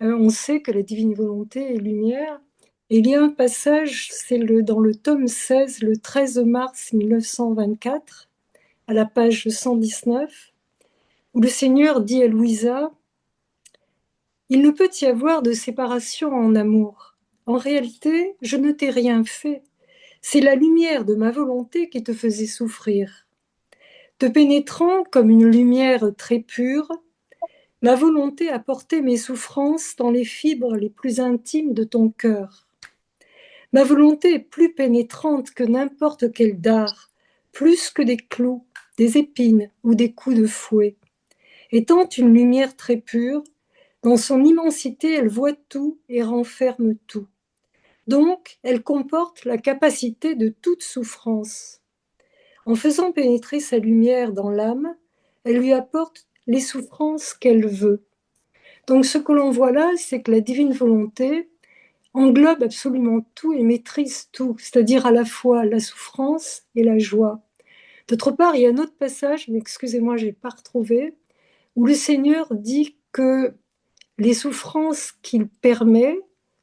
S8: On sait que la divine volonté est lumière. Et il y a un passage, c'est dans le tome 16, le 13 mars 1924, à la page 119, où le Seigneur dit à Louisa: il ne peut y avoir de séparation en amour. En réalité, je ne t'ai rien fait. C'est la lumière de ma volonté qui te faisait souffrir. Te pénétrant comme une lumière très pure, ma volonté a porté mes souffrances dans les fibres les plus intimes de ton cœur. Ma volonté est plus pénétrante que n'importe quel dard, plus que des clous, des épines ou des coups de fouet. Étant une lumière très pure, dans son immensité, elle voit tout et renferme tout. Donc, elle comporte la capacité de toute souffrance. En faisant pénétrer sa lumière dans l'âme, elle lui apporte les souffrances qu'elle veut. Donc, ce que l'on voit là, c'est que la divine volonté englobe absolument tout et maîtrise tout, c'est-à-dire à la fois la souffrance et la joie. D'autre part, il y a un autre passage, mais excusez-moi, je n'ai pas retrouvé, où le Seigneur dit que les souffrances qu'il permet,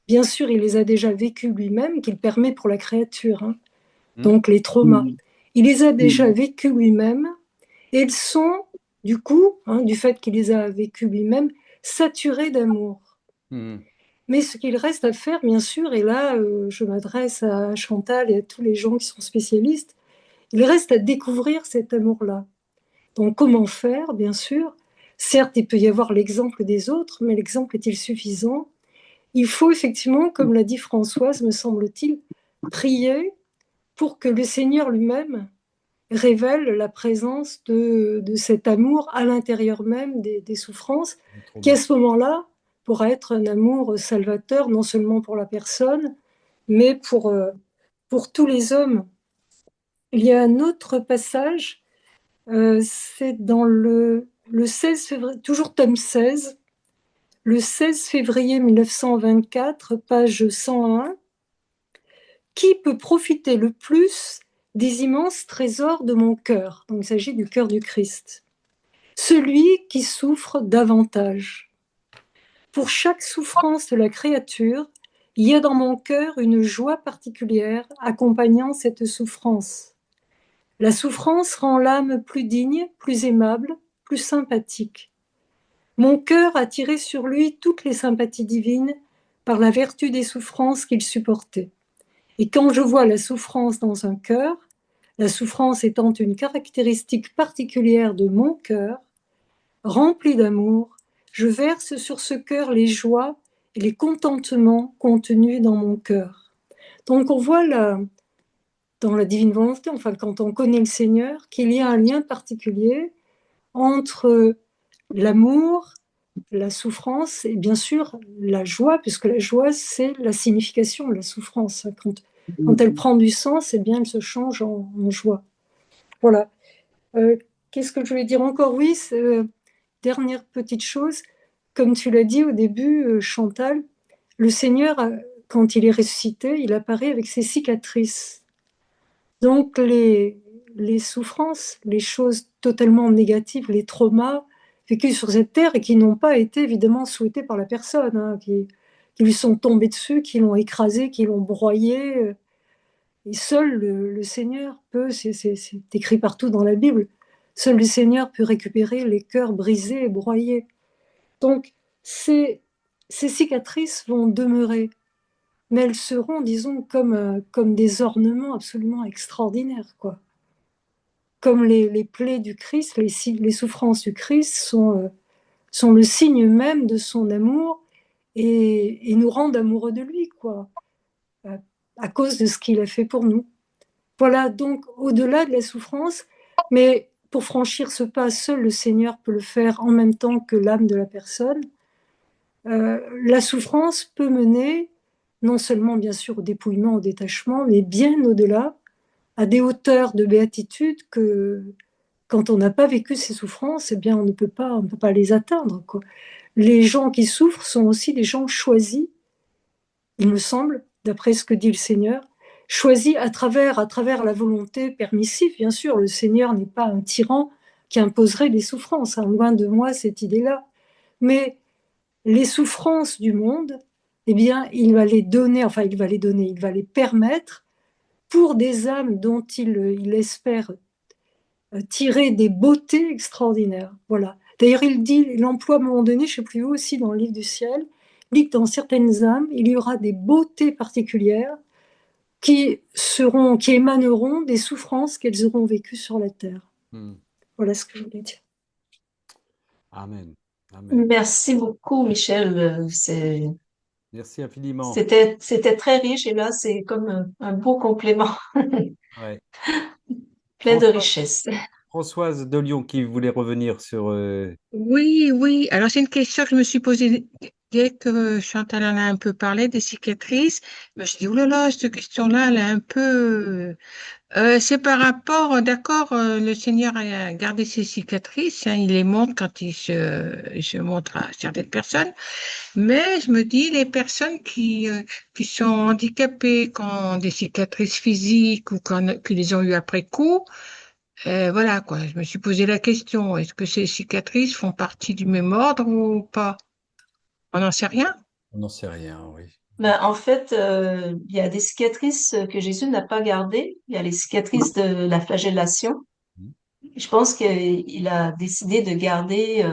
S8: bien sûr, il les a déjà vécues lui-même, qu'il permet pour la créature, hein, donc les traumas, il les a déjà vécues lui-même, et elles sont, du coup, hein, du fait qu'il les a vécues lui-même, saturées d'amour. Mais ce qu'il reste à faire, bien sûr, et là, je m'adresse à Chantal et à tous les gens qui sont spécialistes, il reste à découvrir cet amour-là. Donc, comment faire, bien sûr? Certes, il peut y avoir l'exemple des autres, mais l'exemple est-il suffisant? Il faut effectivement, comme l'a dit Françoise, me semble-t-il, prier pour que le Seigneur lui-même révèle la présence de cet amour à l'intérieur même des souffrances, qui à ce moment-là pourra être un amour salvateur, non seulement pour la personne, mais pour tous les hommes. Il y a un autre passage, c'est dans le 16 février, toujours tome 16, le 16 février 1924, page 101. Qui peut profiter le plus des immenses trésors de mon cœur? Donc il s'agit du cœur du Christ. Celui qui souffre davantage. Pour chaque souffrance de la créature, il y a dans mon cœur une joie particulière accompagnant cette souffrance. La souffrance rend l'âme plus digne, plus aimable, plus sympathique. Mon cœur a tiré sur lui toutes les sympathies divines par la vertu des souffrances qu'il supportait. Et quand je vois la souffrance dans un cœur, la souffrance étant une caractéristique particulière de mon cœur, rempli d'amour, je verse sur ce cœur les joies et les contentements contenus dans mon cœur. Donc on voit dans la divine volonté, enfin quand on connaît le Seigneur, qu'il y a un lien particulier entre l'amour, la souffrance et bien sûr la joie, puisque la joie c'est la signification de la souffrance. Quand elle prend du sens, eh bien elle se change en joie. Voilà. Qu'est-ce que je voulais dire encore? Oui, dernière petite chose, comme tu l'as dit au début, Chantal, le Seigneur, quand il est ressuscité, il apparaît avec ses cicatrices. Donc les souffrances, les choses totalement négatives, les traumas vécus sur cette terre et qui n'ont pas été évidemment souhaités par la personne, hein, qui lui sont tombés dessus, qui l'ont écrasé, qui l'ont broyé. Et seul le Seigneur peut, c'est écrit partout dans la Bible, seul le Seigneur peut récupérer les cœurs brisés et broyés. Donc ces cicatrices vont demeurer, mais elles seront, disons, comme des ornements absolument extraordinaires, quoi. Comme les plaies du Christ, les souffrances du Christ sont le signe même de son amour et nous rendent amoureux de lui, quoi, à cause de ce qu'il a fait pour nous. Voilà, donc au-delà de la souffrance, mais pour franchir ce pas, seul le Seigneur peut le faire en même temps que l'âme de la personne. La souffrance peut mener non seulement bien sûr au dépouillement, au détachement, mais bien au-delà à des hauteurs de béatitude que quand on n'a pas vécu ces souffrances, eh bien, on ne peut pas les atteindre, quoi. Les gens qui souffrent sont aussi des gens choisis, il me semble, d'après ce que dit le Seigneur, choisis à travers la volonté permissive. Bien sûr, le Seigneur n'est pas un tyran qui imposerait des souffrances, hein, loin de moi cette idée-là. Mais les souffrances du monde, eh bien, il va les donner, enfin, il va les permettre pour des âmes dont il espère tirer des beautés extraordinaires. Voilà. D'ailleurs, il emploie à un moment donné, je ne sais plus où, aussi dans le livre du ciel, il dit que dans certaines âmes, il y aura des beautés particulières qui émaneront des souffrances qu'elles auront vécues sur la terre.
S1: Hmm.
S8: Voilà ce que je voulais dire.
S1: Amen. Amen.
S2: Merci beaucoup, Michel.
S1: Merci infiniment.
S2: C'était très riche et là, c'est comme un beau complément,
S1: Ouais.
S2: plein de
S1: François-
S2: richesse.
S1: Françoise de Lyon qui voulait revenir sur...
S3: Oui, oui. Alors, c'est une question que je me suis posée dès que Chantal en a un peu parlé des cicatrices. Je me suis dit, oh là là, cette question-là, elle est un peu... c'est par rapport, d'accord, le Seigneur a gardé ses cicatrices, hein, il les montre quand il se montre à certaines personnes, mais je me dis, les personnes qui sont handicapées, qui ont des cicatrices physiques ou qui les ont eues après coup, voilà quoi, je me suis posé la question, est-ce que ces cicatrices font partie du même ordre ou pas? On n'en sait rien.
S1: On n'en sait rien, oui.
S2: Ben, en fait, il y a des cicatrices que Jésus n'a pas gardées. Il y a les cicatrices de la flagellation.
S1: Hmm.
S2: Je pense qu'il a décidé de garder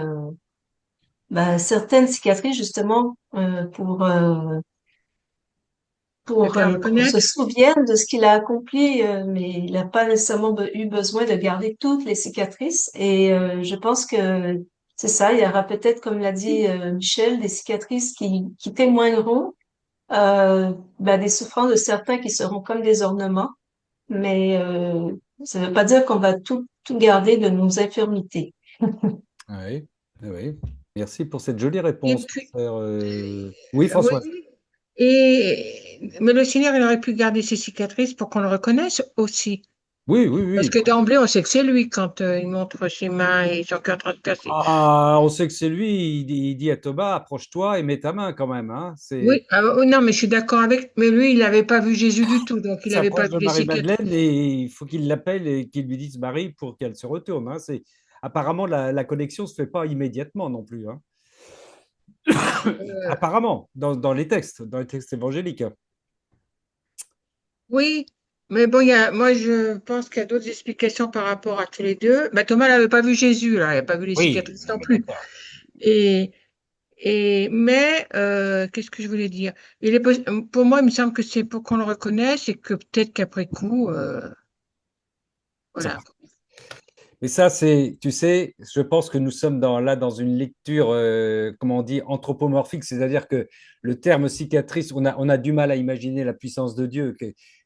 S2: ben, certaines cicatrices justement
S3: Peut-être la
S2: pour qu'on se
S3: reconnaître.
S2: souvienne de ce qu'il a accompli, mais il n'a pas nécessairement eu besoin de garder toutes les cicatrices. Et je pense que c'est ça, il y aura peut-être, comme l'a dit Michel, des cicatrices qui témoigneront ben, des souffrances de certains qui seront comme des ornements, mais ça ne veut pas dire qu'on va tout garder de nos infirmités.
S1: Oui, oui. Merci pour cette jolie
S3: Et
S1: réponse,
S3: puis,
S1: frère. Oui,
S3: oui,
S1: Françoise.
S3: mais le Seigneur, il aurait pu garder ses cicatrices pour qu'on le reconnaisse aussi.
S1: Oui, oui,
S3: Parce
S1: oui.
S3: que d'emblée, on sait que c'est lui quand il montre ses mains et son cœur en train de casser.
S1: Ah, on sait que c'est lui. Il dit à Thomas, approche-toi et mets ta main quand même. Hein.
S3: Oui, ah, oui, non, mais je suis d'accord avec. Mais lui, il n'avait pas vu Jésus du tout, donc
S1: Il
S3: il n'avait pas
S1: s'approche
S3: vu
S1: de
S3: les cicatrices.
S1: Marie-Madeleine et il faut qu'il l'appelle et qu'il lui dise Marie pour qu'elle se retourne. Hein. Apparemment, la connexion ne se fait pas immédiatement non plus. Hein.
S3: Euh,
S1: Apparemment, dans les textes évangéliques. Hein.
S3: oui, mais bon, moi, je pense qu'il y a d'autres explications par rapport à tous les deux. Bah, Thomas n'avait pas vu Jésus, là, il n'a pas vu les
S1: Oui,
S3: cicatrices non
S1: mais
S3: plus.
S1: d'accord.
S3: Et, mais, qu'est-ce que je voulais dire? Pour moi, il me semble que c'est pour qu'on le reconnaisse et que peut-être qu'après coup,
S1: Ça
S3: voilà.
S1: Mais ça, c'est, tu sais, je pense que nous sommes là dans une lecture, comment on dit, anthropomorphique, c'est-à-dire que le terme cicatrice, on a du mal à imaginer la puissance de Dieu.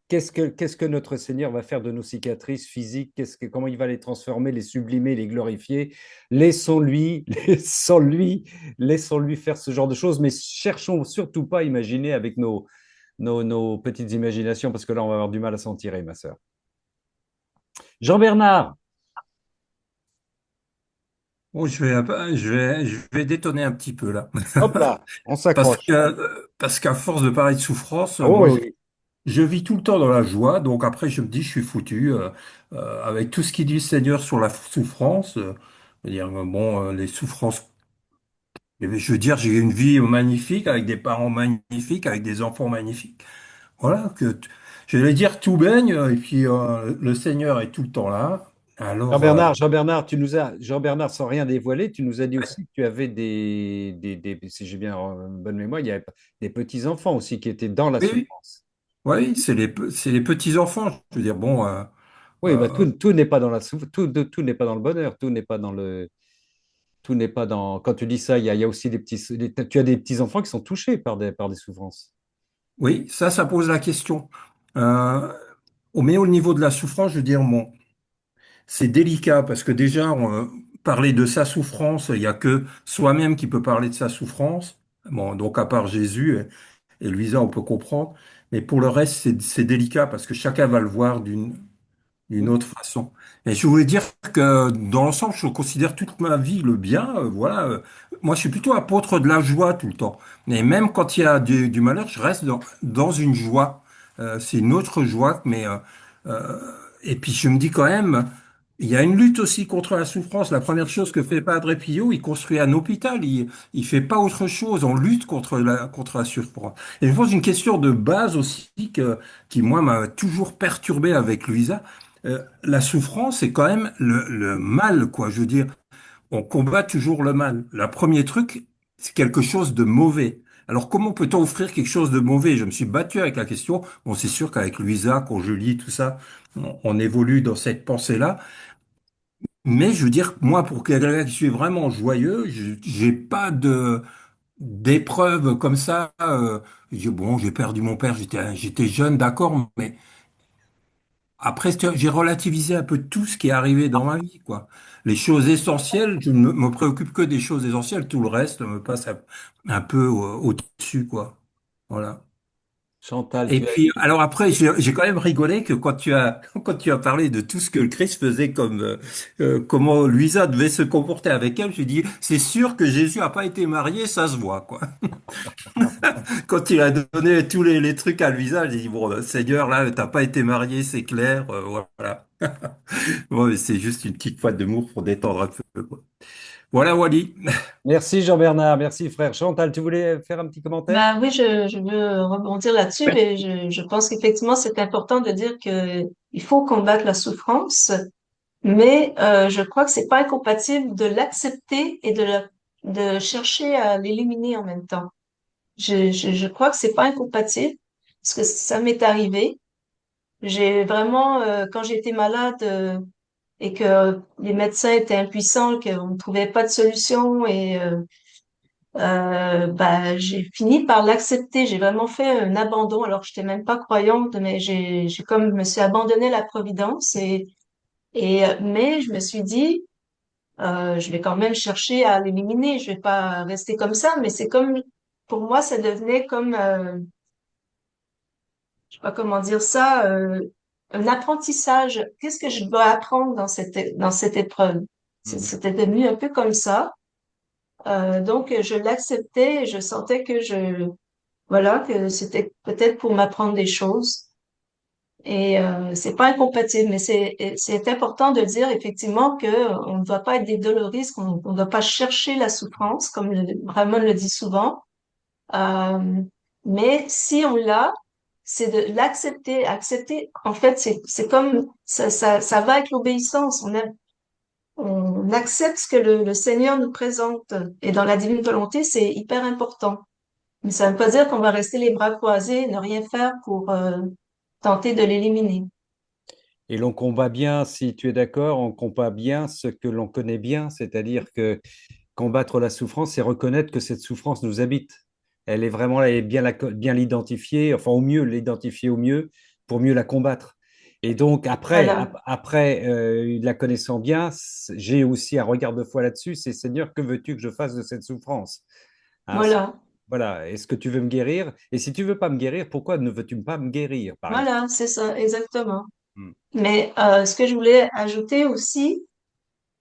S1: Qu'est-ce que notre Seigneur va faire de nos cicatrices physiques? Comment il va les transformer, les sublimer, les glorifier? Laissons-lui, laissons-lui, laissons-lui faire ce genre de choses, mais cherchons surtout pas à imaginer avec nos petites imaginations, parce que là, on va avoir du mal à s'en tirer, ma sœur. Jean-Bernard,
S9: Oh, je vais détonner un petit peu là.
S1: hop là, on s'accroche.
S9: Parce qu'à force de parler de souffrance,
S1: Oh
S9: moi,
S1: oui, oui.
S9: je vis tout le temps dans la joie. Donc après, je me dis, je suis foutu avec tout ce qu'il dit le Seigneur sur la souffrance. Je veux dire, bon, les souffrances. Je veux dire, j'ai une vie magnifique avec des parents magnifiques, avec des enfants magnifiques. Voilà, je vais dire tout baigne. Et puis le Seigneur est tout le temps là. Alors,
S1: Jean-Bernard, Jean-Bernard, sans rien dévoiler, tu nous as dit aussi que tu avais si j'ai bien une bonne mémoire, il y avait des petits-enfants aussi qui étaient dans la
S9: oui, oui,
S1: souffrance.
S9: oui, c'est les petits enfants. Je veux dire, bon.
S1: Oui, bah,
S9: Euh,
S1: tout n'est pas dans la souffrance, tout n'est pas dans le bonheur, tout n'est pas dans. Quand tu dis ça, il y a aussi tu as des petits-enfants qui sont touchés par des souffrances.
S9: Oui, ça pose la question. Euh, mais au niveau de la souffrance, je veux dire, bon, c'est délicat parce que déjà, parler de sa souffrance, il n'y a que soi-même qui peut parler de sa souffrance. Bon, donc à part Jésus et Luisa, on peut comprendre. Mais pour le reste, c'est délicat parce que chacun va le voir d'une autre façon. Et je voulais dire que dans l'ensemble, je considère toute ma vie le bien. Voilà. Moi, je suis plutôt apôtre de la joie tout le temps. Et même quand il y a du malheur, je reste dans une joie. C'est une autre joie, euh, et puis je me dis quand même, il y a une lutte aussi contre la souffrance. La première chose que fait Padre Pio, il construit un hôpital. Il fait pas autre chose. On lutte contre la souffrance. Et je pose une question de base aussi qui moi m'a toujours perturbé avec Luisa. La souffrance, c'est quand même le mal, quoi. Je veux dire, on combat toujours le mal. Le premier truc, c'est quelque chose de mauvais. Alors, comment peut-on offrir quelque chose de mauvais? Je me suis battu avec la question. Bon, c'est sûr qu'avec Luisa, quand je lis tout ça, on évolue dans cette pensée-là. Mais je veux dire, moi, pour quelqu'un qui suis vraiment joyeux, j'ai pas d'épreuves comme ça. Bon, j'ai perdu mon père, j'étais jeune, d'accord, mais après, j'ai relativisé un peu tout ce qui est arrivé dans ma vie, quoi. Les choses essentielles, je ne me préoccupe que des choses essentielles. Tout le reste me passe un peu au-dessus, quoi. Voilà.
S1: Chantal,
S9: Et
S1: tu as
S9: puis,
S1: dit.
S9: alors après, j'ai quand même rigolé que quand tu as parlé de tout ce que le Christ faisait comme, comment Luisa devait se comporter avec elle, je dis, c'est sûr que Jésus n'a pas été marié, ça se voit, quoi. Quand il a donné tous les trucs à Luisa, j'ai dit, bon, Seigneur, là, t'as pas été marié, c'est clair, voilà. Bon, mais c'est juste une petite pointe d'humour pour détendre un peu, quoi. Voilà, Wally.
S1: Merci Jean-Bernard, merci frère. Chantal, tu voulais faire un petit commentaire?
S2: Ben oui, je veux rebondir là-dessus et je pense qu'effectivement, c'est important de dire que il faut combattre la souffrance, mais je crois que c'est pas incompatible de l'accepter et de chercher à l'éliminer en même temps. Je crois que c'est pas incompatible parce que ça m'est arrivé. J'ai vraiment, quand j'étais malade et que les médecins étaient impuissants, qu'on ne trouvait pas de solution bah, j'ai fini par l'accepter. J'ai vraiment fait un abandon alors que j'étais même pas croyante, mais j'ai comme, je me suis abandonnée à la providence mais je me suis dit, je vais quand même chercher à l'éliminer. Je vais pas rester comme ça, mais c'est comme, pour moi, ça devenait comme, je sais pas comment dire ça, un apprentissage. Qu'est-ce que je dois apprendre dans cette épreuve?
S1: Mhm.
S2: C'était devenu un peu comme ça. Donc, je l'acceptais et je sentais voilà, que c'était peut-être pour m'apprendre des choses. Et c'est pas incompatible, mais c'est important de dire effectivement que on ne doit pas être des doloristes, qu'on ne doit pas chercher la souffrance, comme Ramon le dit souvent. Euh, mais si on l'a, c'est de l'accepter. Accepter, en fait, c'est comme ça va avec l'obéissance. On accepte ce que le Seigneur nous présente. Et dans la divine volonté, c'est hyper important. Mais ça ne veut pas dire qu'on va rester les bras croisés et ne rien faire pour tenter de l'éliminer.
S1: Et l'on combat bien, si tu es d'accord, on combat bien ce que l'on connaît bien, c'est-à-dire que combattre la souffrance, c'est reconnaître que cette souffrance nous habite. Elle est vraiment là, et bien l'identifier, enfin au mieux l'identifier au mieux pour mieux la combattre. Et donc
S2: Voilà,
S1: après la connaissant bien, j'ai aussi un regard de foi là-dessus, c'est Seigneur, que veux-tu que je fasse de cette souffrance? Hein,
S2: voilà,
S1: voilà, est-ce que tu veux me guérir? Et si tu veux pas me guérir, pourquoi ne veux-tu pas me guérir, par exemple?
S2: voilà, c'est ça, exactement.
S1: Hmm.
S2: Mais ce que je voulais ajouter aussi,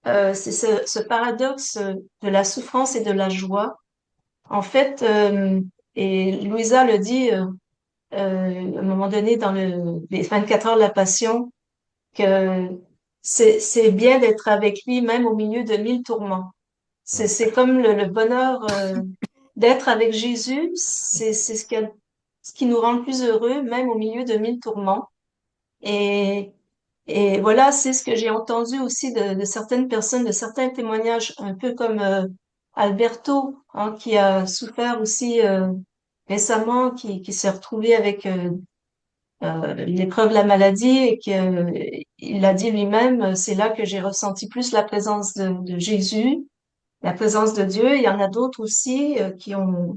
S2: c'est ce paradoxe de la souffrance et de la joie. En fait, et Louisa le dit à un moment donné dans les 24 heures de la Passion, que c'est bien d'être avec lui même au milieu de 1000 tourments.
S1: Hmm.
S2: C'est comme le bonheur d'être avec Jésus, c'est ce qui nous rend le plus heureux, même au milieu de 1000 tourments. Et, et voilà, c'est ce que j'ai entendu aussi de certaines personnes, de certains témoignages, un peu comme Alberto, hein, qui a souffert aussi récemment, qui s'est retrouvé avec l'épreuve de la maladie et qu'il a dit lui-même, c'est là que j'ai ressenti plus la présence de Jésus, la présence de Dieu. Il y en a d'autres aussi qui ont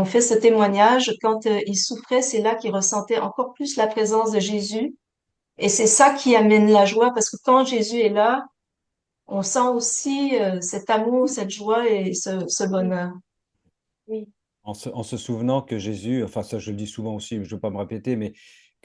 S2: fait ce témoignage. Quand ils souffraient, c'est là qu'ils ressentaient encore plus la présence de Jésus. Et c'est ça qui amène la joie, parce que quand Jésus est là, on sent aussi cet amour, cette joie et ce
S6: Oui,
S2: bonheur.
S6: oui,
S1: En se souvenant que Jésus, enfin ça je le dis souvent aussi, je ne veux pas me répéter, mais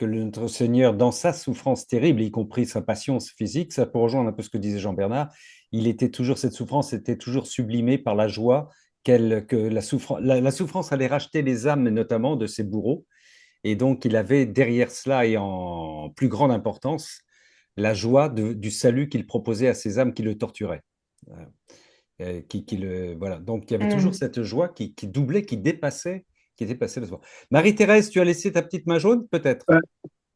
S1: notre Seigneur, dans sa souffrance terrible, y compris sa passion physique, ça peut rejoindre un peu ce que disait Jean-Bernard, cette souffrance était toujours sublimée par la joie que la souffrance allait racheter les âmes, notamment de ses bourreaux. Et donc, il avait derrière cela, et en plus grande importance, la joie du salut qu'il proposait à ces âmes qui le torturaient. Voilà. Donc, il y avait toujours
S2: Mm.
S1: cette joie doublait, qui dépassait la joie. Marie-Thérèse, tu as laissé ta petite main jaune, peut-être?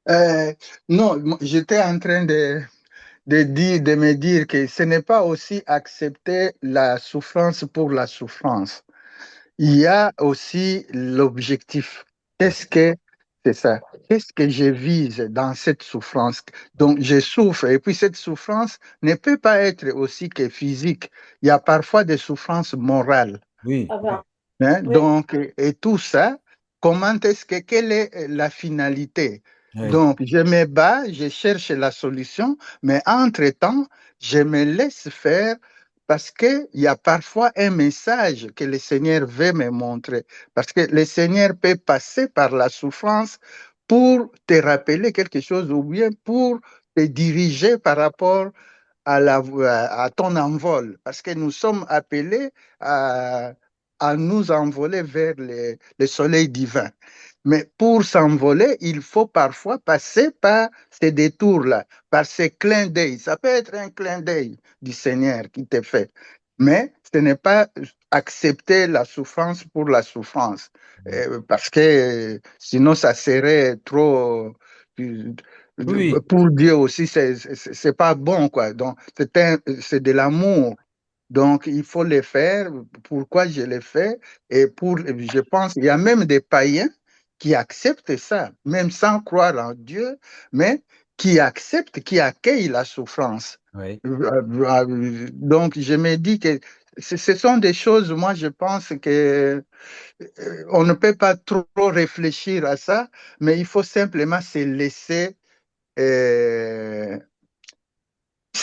S7: Euh, non, j'étais en train de me dire que ce n'est pas aussi accepter la souffrance pour la souffrance. Il y a aussi l'objectif.
S1: Ouais.
S7: Qu'est-ce que c'est ça? Qu'est-ce que je vise dans cette souffrance? Donc, je souffre et puis cette souffrance ne peut pas être aussi que physique. Il y a parfois des souffrances morales.
S1: Oui,
S2: Ah ben,
S7: Hein.
S2: oui.
S7: Donc, et tout ça, quelle est la finalité?
S1: oui,
S7: Donc, je me bats, je cherche la solution, mais entre-temps, je me laisse faire parce qu'il y a parfois un message que le Seigneur veut me montrer. Parce que le Seigneur peut passer par la souffrance pour te rappeler quelque chose ou bien pour te diriger par rapport à ton envol, parce que nous sommes appelés à nous envoler vers le soleil divin. Mais pour s'envoler, il faut parfois passer par ces détours-là, par ces clins d'œil. Ça peut être un clin d'œil du Seigneur qui te fait, mais ce n'est pas accepter la souffrance pour la souffrance, parce que sinon ça serait trop.
S1: oui,
S7: Pour Dieu aussi, c'est pas bon, quoi. Donc, c'est de l'amour. Donc, il faut le faire. Pourquoi je le fais? Je pense, il y a même des païens qui acceptent ça, même sans croire en Dieu, mais qui acceptent, qui accueillent la souffrance.
S1: oui.
S7: Donc, je me dis que ce sont des choses, moi, je pense que on ne peut pas trop réfléchir à ça, mais il faut simplement se laisser euh,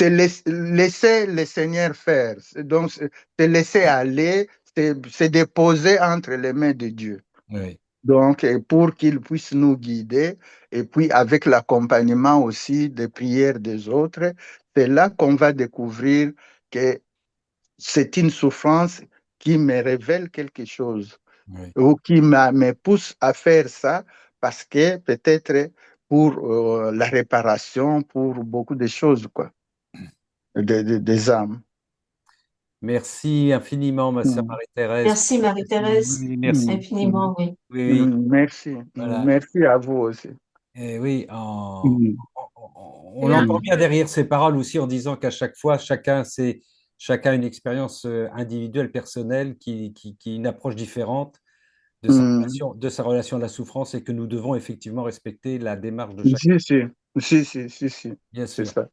S7: laisser le Seigneur faire. Donc, se laisser aller, se déposer entre les mains de Dieu.
S1: Oui.
S7: Donc, pour qu'il puisse nous guider, et puis avec l'accompagnement aussi des prières des autres, c'est là qu'on va découvrir que c'est une souffrance qui me révèle quelque chose
S1: Oui.
S7: ou qui me pousse à faire ça parce que peut-être pour la réparation, pour beaucoup de choses, quoi, des âmes.
S1: Merci infiniment, ma sœur
S7: Mm.
S1: Marie-Thérèse, pour
S2: Merci
S1: ce témoignage. Oui,
S2: Marie-Thérèse,
S1: oui, merci.
S7: Mm. Mm.
S2: infiniment, oui.
S1: Oui, oui,
S7: Merci.
S1: voilà.
S7: Merci à vous aussi.
S1: Et oui,
S7: Mm.
S1: on entend bien derrière ces paroles aussi en disant qu'à chaque fois, chacun a une expérience individuelle, personnelle, qui est une approche différente
S7: Mm.
S1: de sa relation à la souffrance et que nous devons effectivement respecter la démarche de chacun,
S7: Si, si, si,
S1: bien
S7: c'est
S1: sûr.
S7: ça.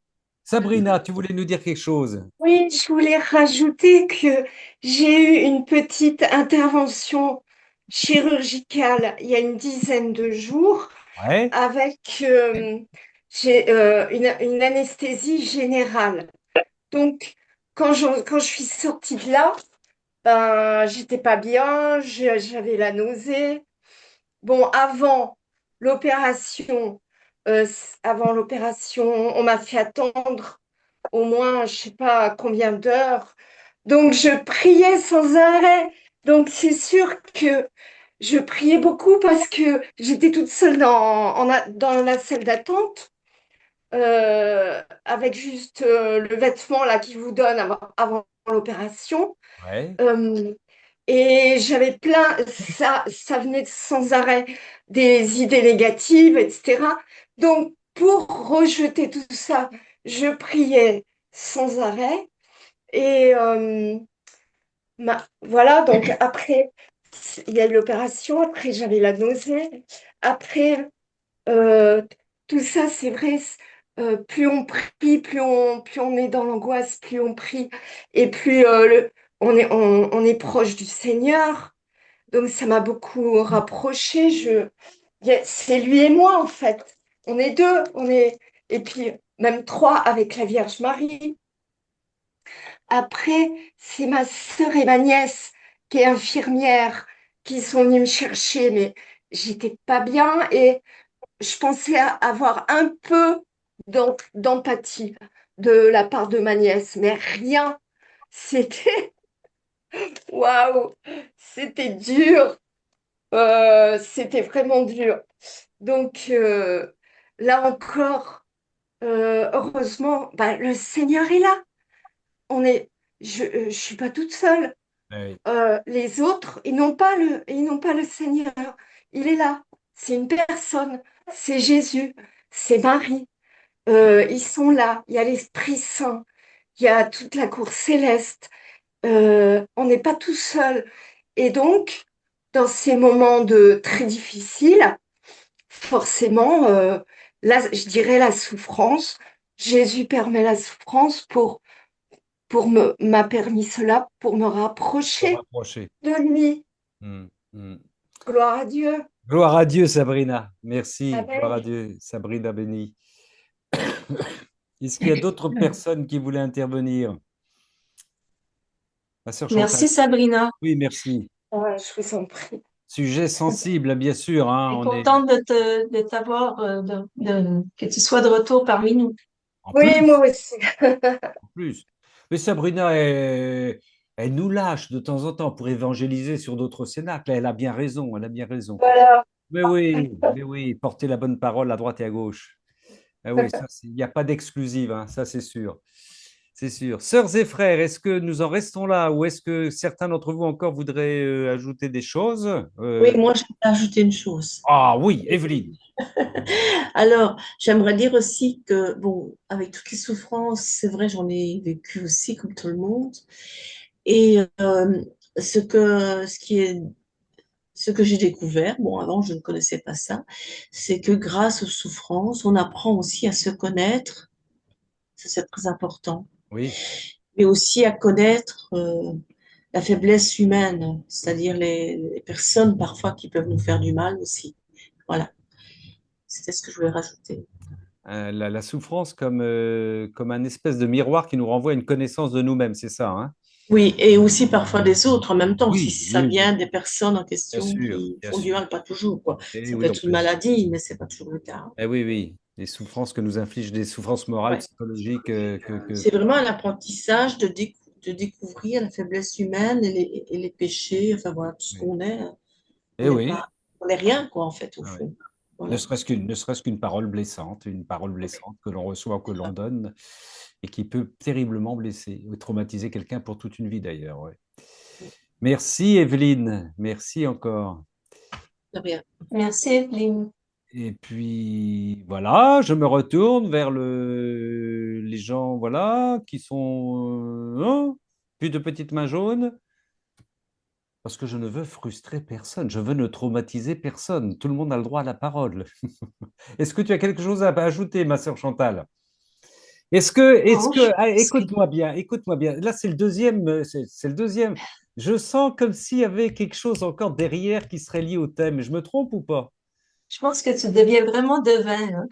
S1: Sabrina, tu voulais nous dire quelque chose?
S6: Oui, je voulais rajouter que j'ai eu une petite intervention chirurgicale il y a une dizaine de jours
S1: Ouais,
S6: avec une anesthésie générale. Donc, quand je suis sortie de là, ben, j'étais pas bien, j'avais la nausée. Bon, l'opération, avant l'opération, on m'a fait attendre au moins, je sais pas combien d'heures. Donc, je priais sans arrêt. Donc, c'est sûr que je priais beaucoup parce que j'étais toute seule dans la salle d'attente, avec juste le vêtement là qu'ils vous donnent avant l'opération.
S1: ouais,
S6: Euh, et j'avais ça venait sans arrêt des idées négatives, etc. Donc, pour rejeter tout ça, je priais sans arrêt. Et voilà, donc après, il y a eu l'opération, après j'avais la nausée. Après, euh, tout ça, c'est vrai, plus on prie, plus on est dans l'angoisse, plus on prie, et plus on est proche du Seigneur. Donc ça m'a beaucoup rapproché. C'est lui et moi, en fait. On est deux, et puis même trois avec la Vierge Marie. Après, c'est ma sœur et ma nièce qui est infirmière qui sont venues me chercher, mais j'étais pas bien et je pensais avoir un peu d'empathie de la part de ma nièce, mais rien. C'était, waouh, c'était dur. C'était vraiment dur. Donc là encore, heureusement, bah, le Seigneur est là. On est, je suis pas toute seule.
S1: Oui.
S6: Les autres, ils n'ont pas le Seigneur. Il est là. C'est une personne. C'est Jésus. C'est Marie. Ils sont là. Il y a l'Esprit Saint. Il y a toute la cour céleste. On n'est pas tout seul. Et donc, dans ces moments très difficiles, forcément, là, je dirais la souffrance. Jésus permet la souffrance m'a permis cela pour me
S1: Pour
S6: rapprocher
S1: rapprocher.
S6: de lui.
S1: Mm, mm.
S6: Gloire à Dieu.
S1: Gloire à Dieu, Sabrina. Merci. Gloire à
S6: Amen.
S1: Dieu, Sabrina bénie. Est-ce qu'il y a d'autres personnes qui voulaient intervenir? Ma sœur Chantal.
S2: Merci Sabrina.
S1: Oui, merci.
S6: Je vous en prie.
S1: Sujet sensible, bien sûr. Hein,
S2: Je suis
S1: on est
S2: contente de t'avoir, que tu sois de retour parmi nous.
S1: en
S6: Oui,
S1: plus,
S6: moi aussi.
S1: en plus. Mais Sabrina, elle nous lâche de temps en temps pour évangéliser sur d'autres cénacles. Elle a bien raison, elle a bien raison.
S6: Voilà.
S1: Mais oui, porter la bonne parole à droite et à gauche. Ah oui, ça, il n'y a pas d'exclusive, hein, ça c'est sûr. C'est sûr. Sœurs et frères, est-ce que nous en restons là ou est-ce que certains d'entre vous encore voudraient ajouter des choses?
S5: Oui, moi, je vais ajouter une chose.
S1: Ah oui, Evelyne.
S5: Alors, j'aimerais dire aussi que, bon, avec toutes les souffrances, c'est vrai, j'en ai vécu aussi, comme tout le monde. Et ce que j'ai découvert, bon, avant, je ne connaissais pas ça, c'est que grâce aux souffrances, on apprend aussi à se connaître. Ça, c'est très important.
S1: Oui,
S5: Mais aussi à connaître la faiblesse humaine, c'est-à-dire les personnes parfois qui peuvent nous faire du mal aussi. Voilà, c'était ce que je voulais rajouter.
S1: la souffrance comme un espèce de miroir qui nous renvoie à une connaissance de nous-mêmes, c'est ça, hein?
S5: Oui, et aussi parfois des autres en même temps, si
S1: Oui,
S5: ça
S1: oui,
S5: vient
S1: oui,
S5: des personnes en
S1: bien
S5: question
S1: sûr,
S5: qui
S1: bien
S5: font du
S1: sûr.
S5: mal, pas toujours, quoi.
S1: Eh
S5: Ça peut
S1: oui, en
S5: être une
S1: plus.
S5: maladie, mais c'est pas toujours le cas.
S1: Eh oui, oui. Les souffrances que nous infligent, des souffrances morales,
S5: Ouais.
S1: psychologiques,
S5: C'est vraiment un apprentissage de découvrir la faiblesse humaine et les péchés, enfin voilà, tout ce
S1: oui.
S5: qu'on est. On
S1: Eh
S5: n'est
S1: oui.
S5: pas, on n'est rien, quoi, en fait, au
S1: Ah oui.
S5: fond. Voilà.
S1: Ne serait-ce qu'une parole blessante que l'on reçoit ou que l'on donne et qui peut terriblement blesser ou traumatiser quelqu'un pour toute une vie d'ailleurs. Ouais. Merci Evelyne, merci encore.
S5: De rien.
S2: Merci Evelyne.
S1: Et puis voilà, je me retourne vers les gens voilà, qui sont plus de petites mains jaunes. Parce que je ne veux frustrer personne, je veux ne traumatiser personne. Tout le monde a le droit à la parole. Est-ce que tu as quelque chose à ajouter, ma sœur Chantal?
S2: Non, je pense que
S1: Écoute-moi bien, écoute-moi bien. Là, c'est le deuxième, c'est le deuxième. Je sens comme s'il y avait quelque chose encore derrière qui serait lié au thème. Je me trompe ou pas?
S2: je pense que tu deviens vraiment devin,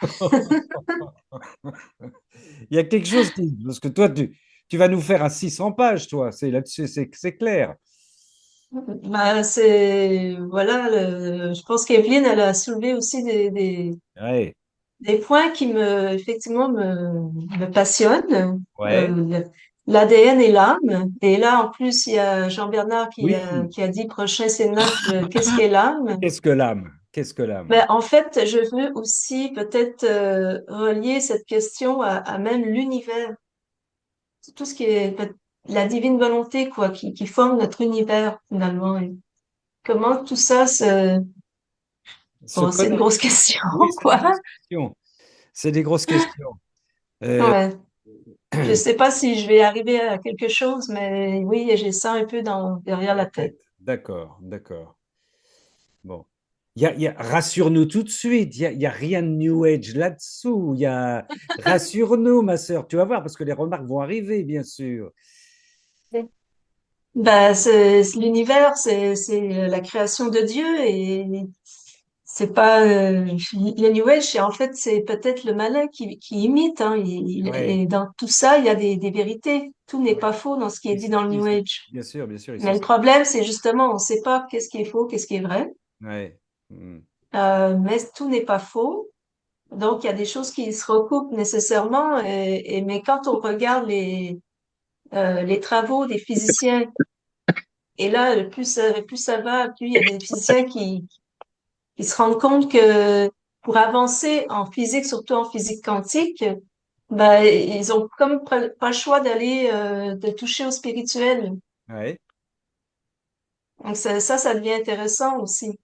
S1: Il y a quelque chose qui, parce que toi, tu vas nous faire un 600 pages, toi. C'est là-dessus, c'est clair.
S2: Ben, voilà, je pense qu'Evelyne, elle a soulevé aussi
S1: Ouais,
S2: des points qui effectivement, me passionnent.
S1: ouais.
S2: L'ADN et l'âme. Et là, en plus, il y a Jean-Bernard
S1: Oui.
S2: qui a dit prochain cénacle, qu'est-ce qu'est l'âme?
S1: Qu'est-ce que l'âme? Qu'est-ce que l'âme?
S2: Ben, en fait, je veux aussi peut-être relier cette question à même l'univers. C'est tout ce qui est la divine volonté, quoi, qui forme notre univers, finalement. Et comment tout ça
S1: Se
S2: bon, c'est une grosse
S1: connecte.
S2: question,
S1: Oui, c'est des
S2: quoi.
S1: grosses questions. C'est des grosses questions. Euh,
S2: Ouais. Je sais pas si je vais arriver à quelque chose, mais oui, j'ai ça un peu derrière la tête.
S1: D'accord, d'accord. Bon. Rassure-nous tout de suite, il y a rien de New Age là-dessous. Rassure-nous, ma sœur, tu vas voir, parce que les remarques vont arriver, bien sûr.
S2: Ben, l'univers, c'est la création de Dieu et c'est pas le New Age, en fait, c'est peut-être le malin qui imite, hein,
S1: Ouais,
S2: et dans tout ça, il y a des vérités. Tout n'est
S1: ouais.
S2: pas faux dans ce qui est
S1: Ils
S2: dit dans le New
S1: s'excusent.
S2: Age.
S1: Bien sûr, ils
S2: Mais le
S1: s'excusent.
S2: problème, c'est justement, on ne sait pas qu'est-ce qui est faux, qu'est-ce qui est vrai.
S1: Ouais. Hmm.
S2: Mais tout n'est pas faux. Donc, il y a des choses qui se recoupent nécessairement, mais quand on regarde les travaux des physiciens, et là, plus ça va, plus il y a des physiciens qui se rendent compte que pour avancer en physique, surtout en physique quantique, ben, ils ont comme pas le choix de toucher au spirituel.
S1: Ouais.
S2: Donc ça devient intéressant aussi.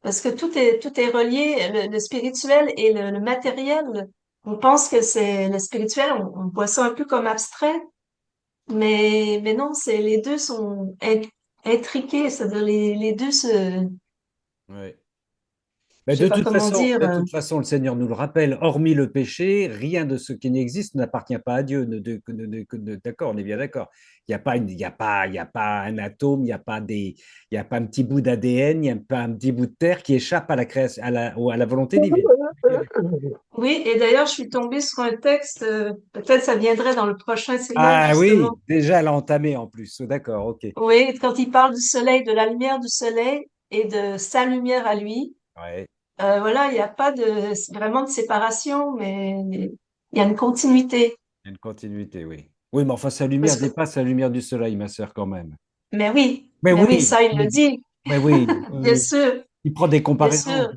S2: Parce que tout est relié, le spirituel et le matériel. On pense que c'est le spirituel, on voit ça un peu comme abstrait, mais non, les deux sont intriqués, c'est-à-dire les deux
S1: Ouais. Mais
S2: je sais pas comment dire.
S1: de toute façon, le Seigneur nous le rappelle, hormis le péché, rien de ce qui n'existe n'appartient pas à Dieu. D'accord, on est bien d'accord. Il n'y a pas il y a pas un atome, il y a pas un petit bout d'ADN, il n'y a pas un petit bout de terre qui échappe à la création, à la volonté divine.
S2: Oui, et d'ailleurs, je suis tombée sur un texte, peut-être ça viendrait dans le prochain cénacle,
S1: Ah oui,
S2: justement.
S1: déjà l'a entamé en plus. D'accord, ok.
S2: Oui, quand il parle du soleil, de la lumière du soleil et de sa lumière à lui,
S1: Ouais,
S2: voilà, il n'y a pas vraiment de séparation, mais il y a une continuité.
S1: il y a une continuité, oui. Oui, mais enfin, sa lumière
S2: Parce que,
S1: dépasse la lumière du soleil, ma sœur, quand même.
S2: mais oui,
S1: Mais
S2: ça, il le
S1: oui,
S2: dit,
S1: mais oui,
S2: bien sûr,
S1: il prend des
S2: bien
S1: comparaisons.
S2: sûr.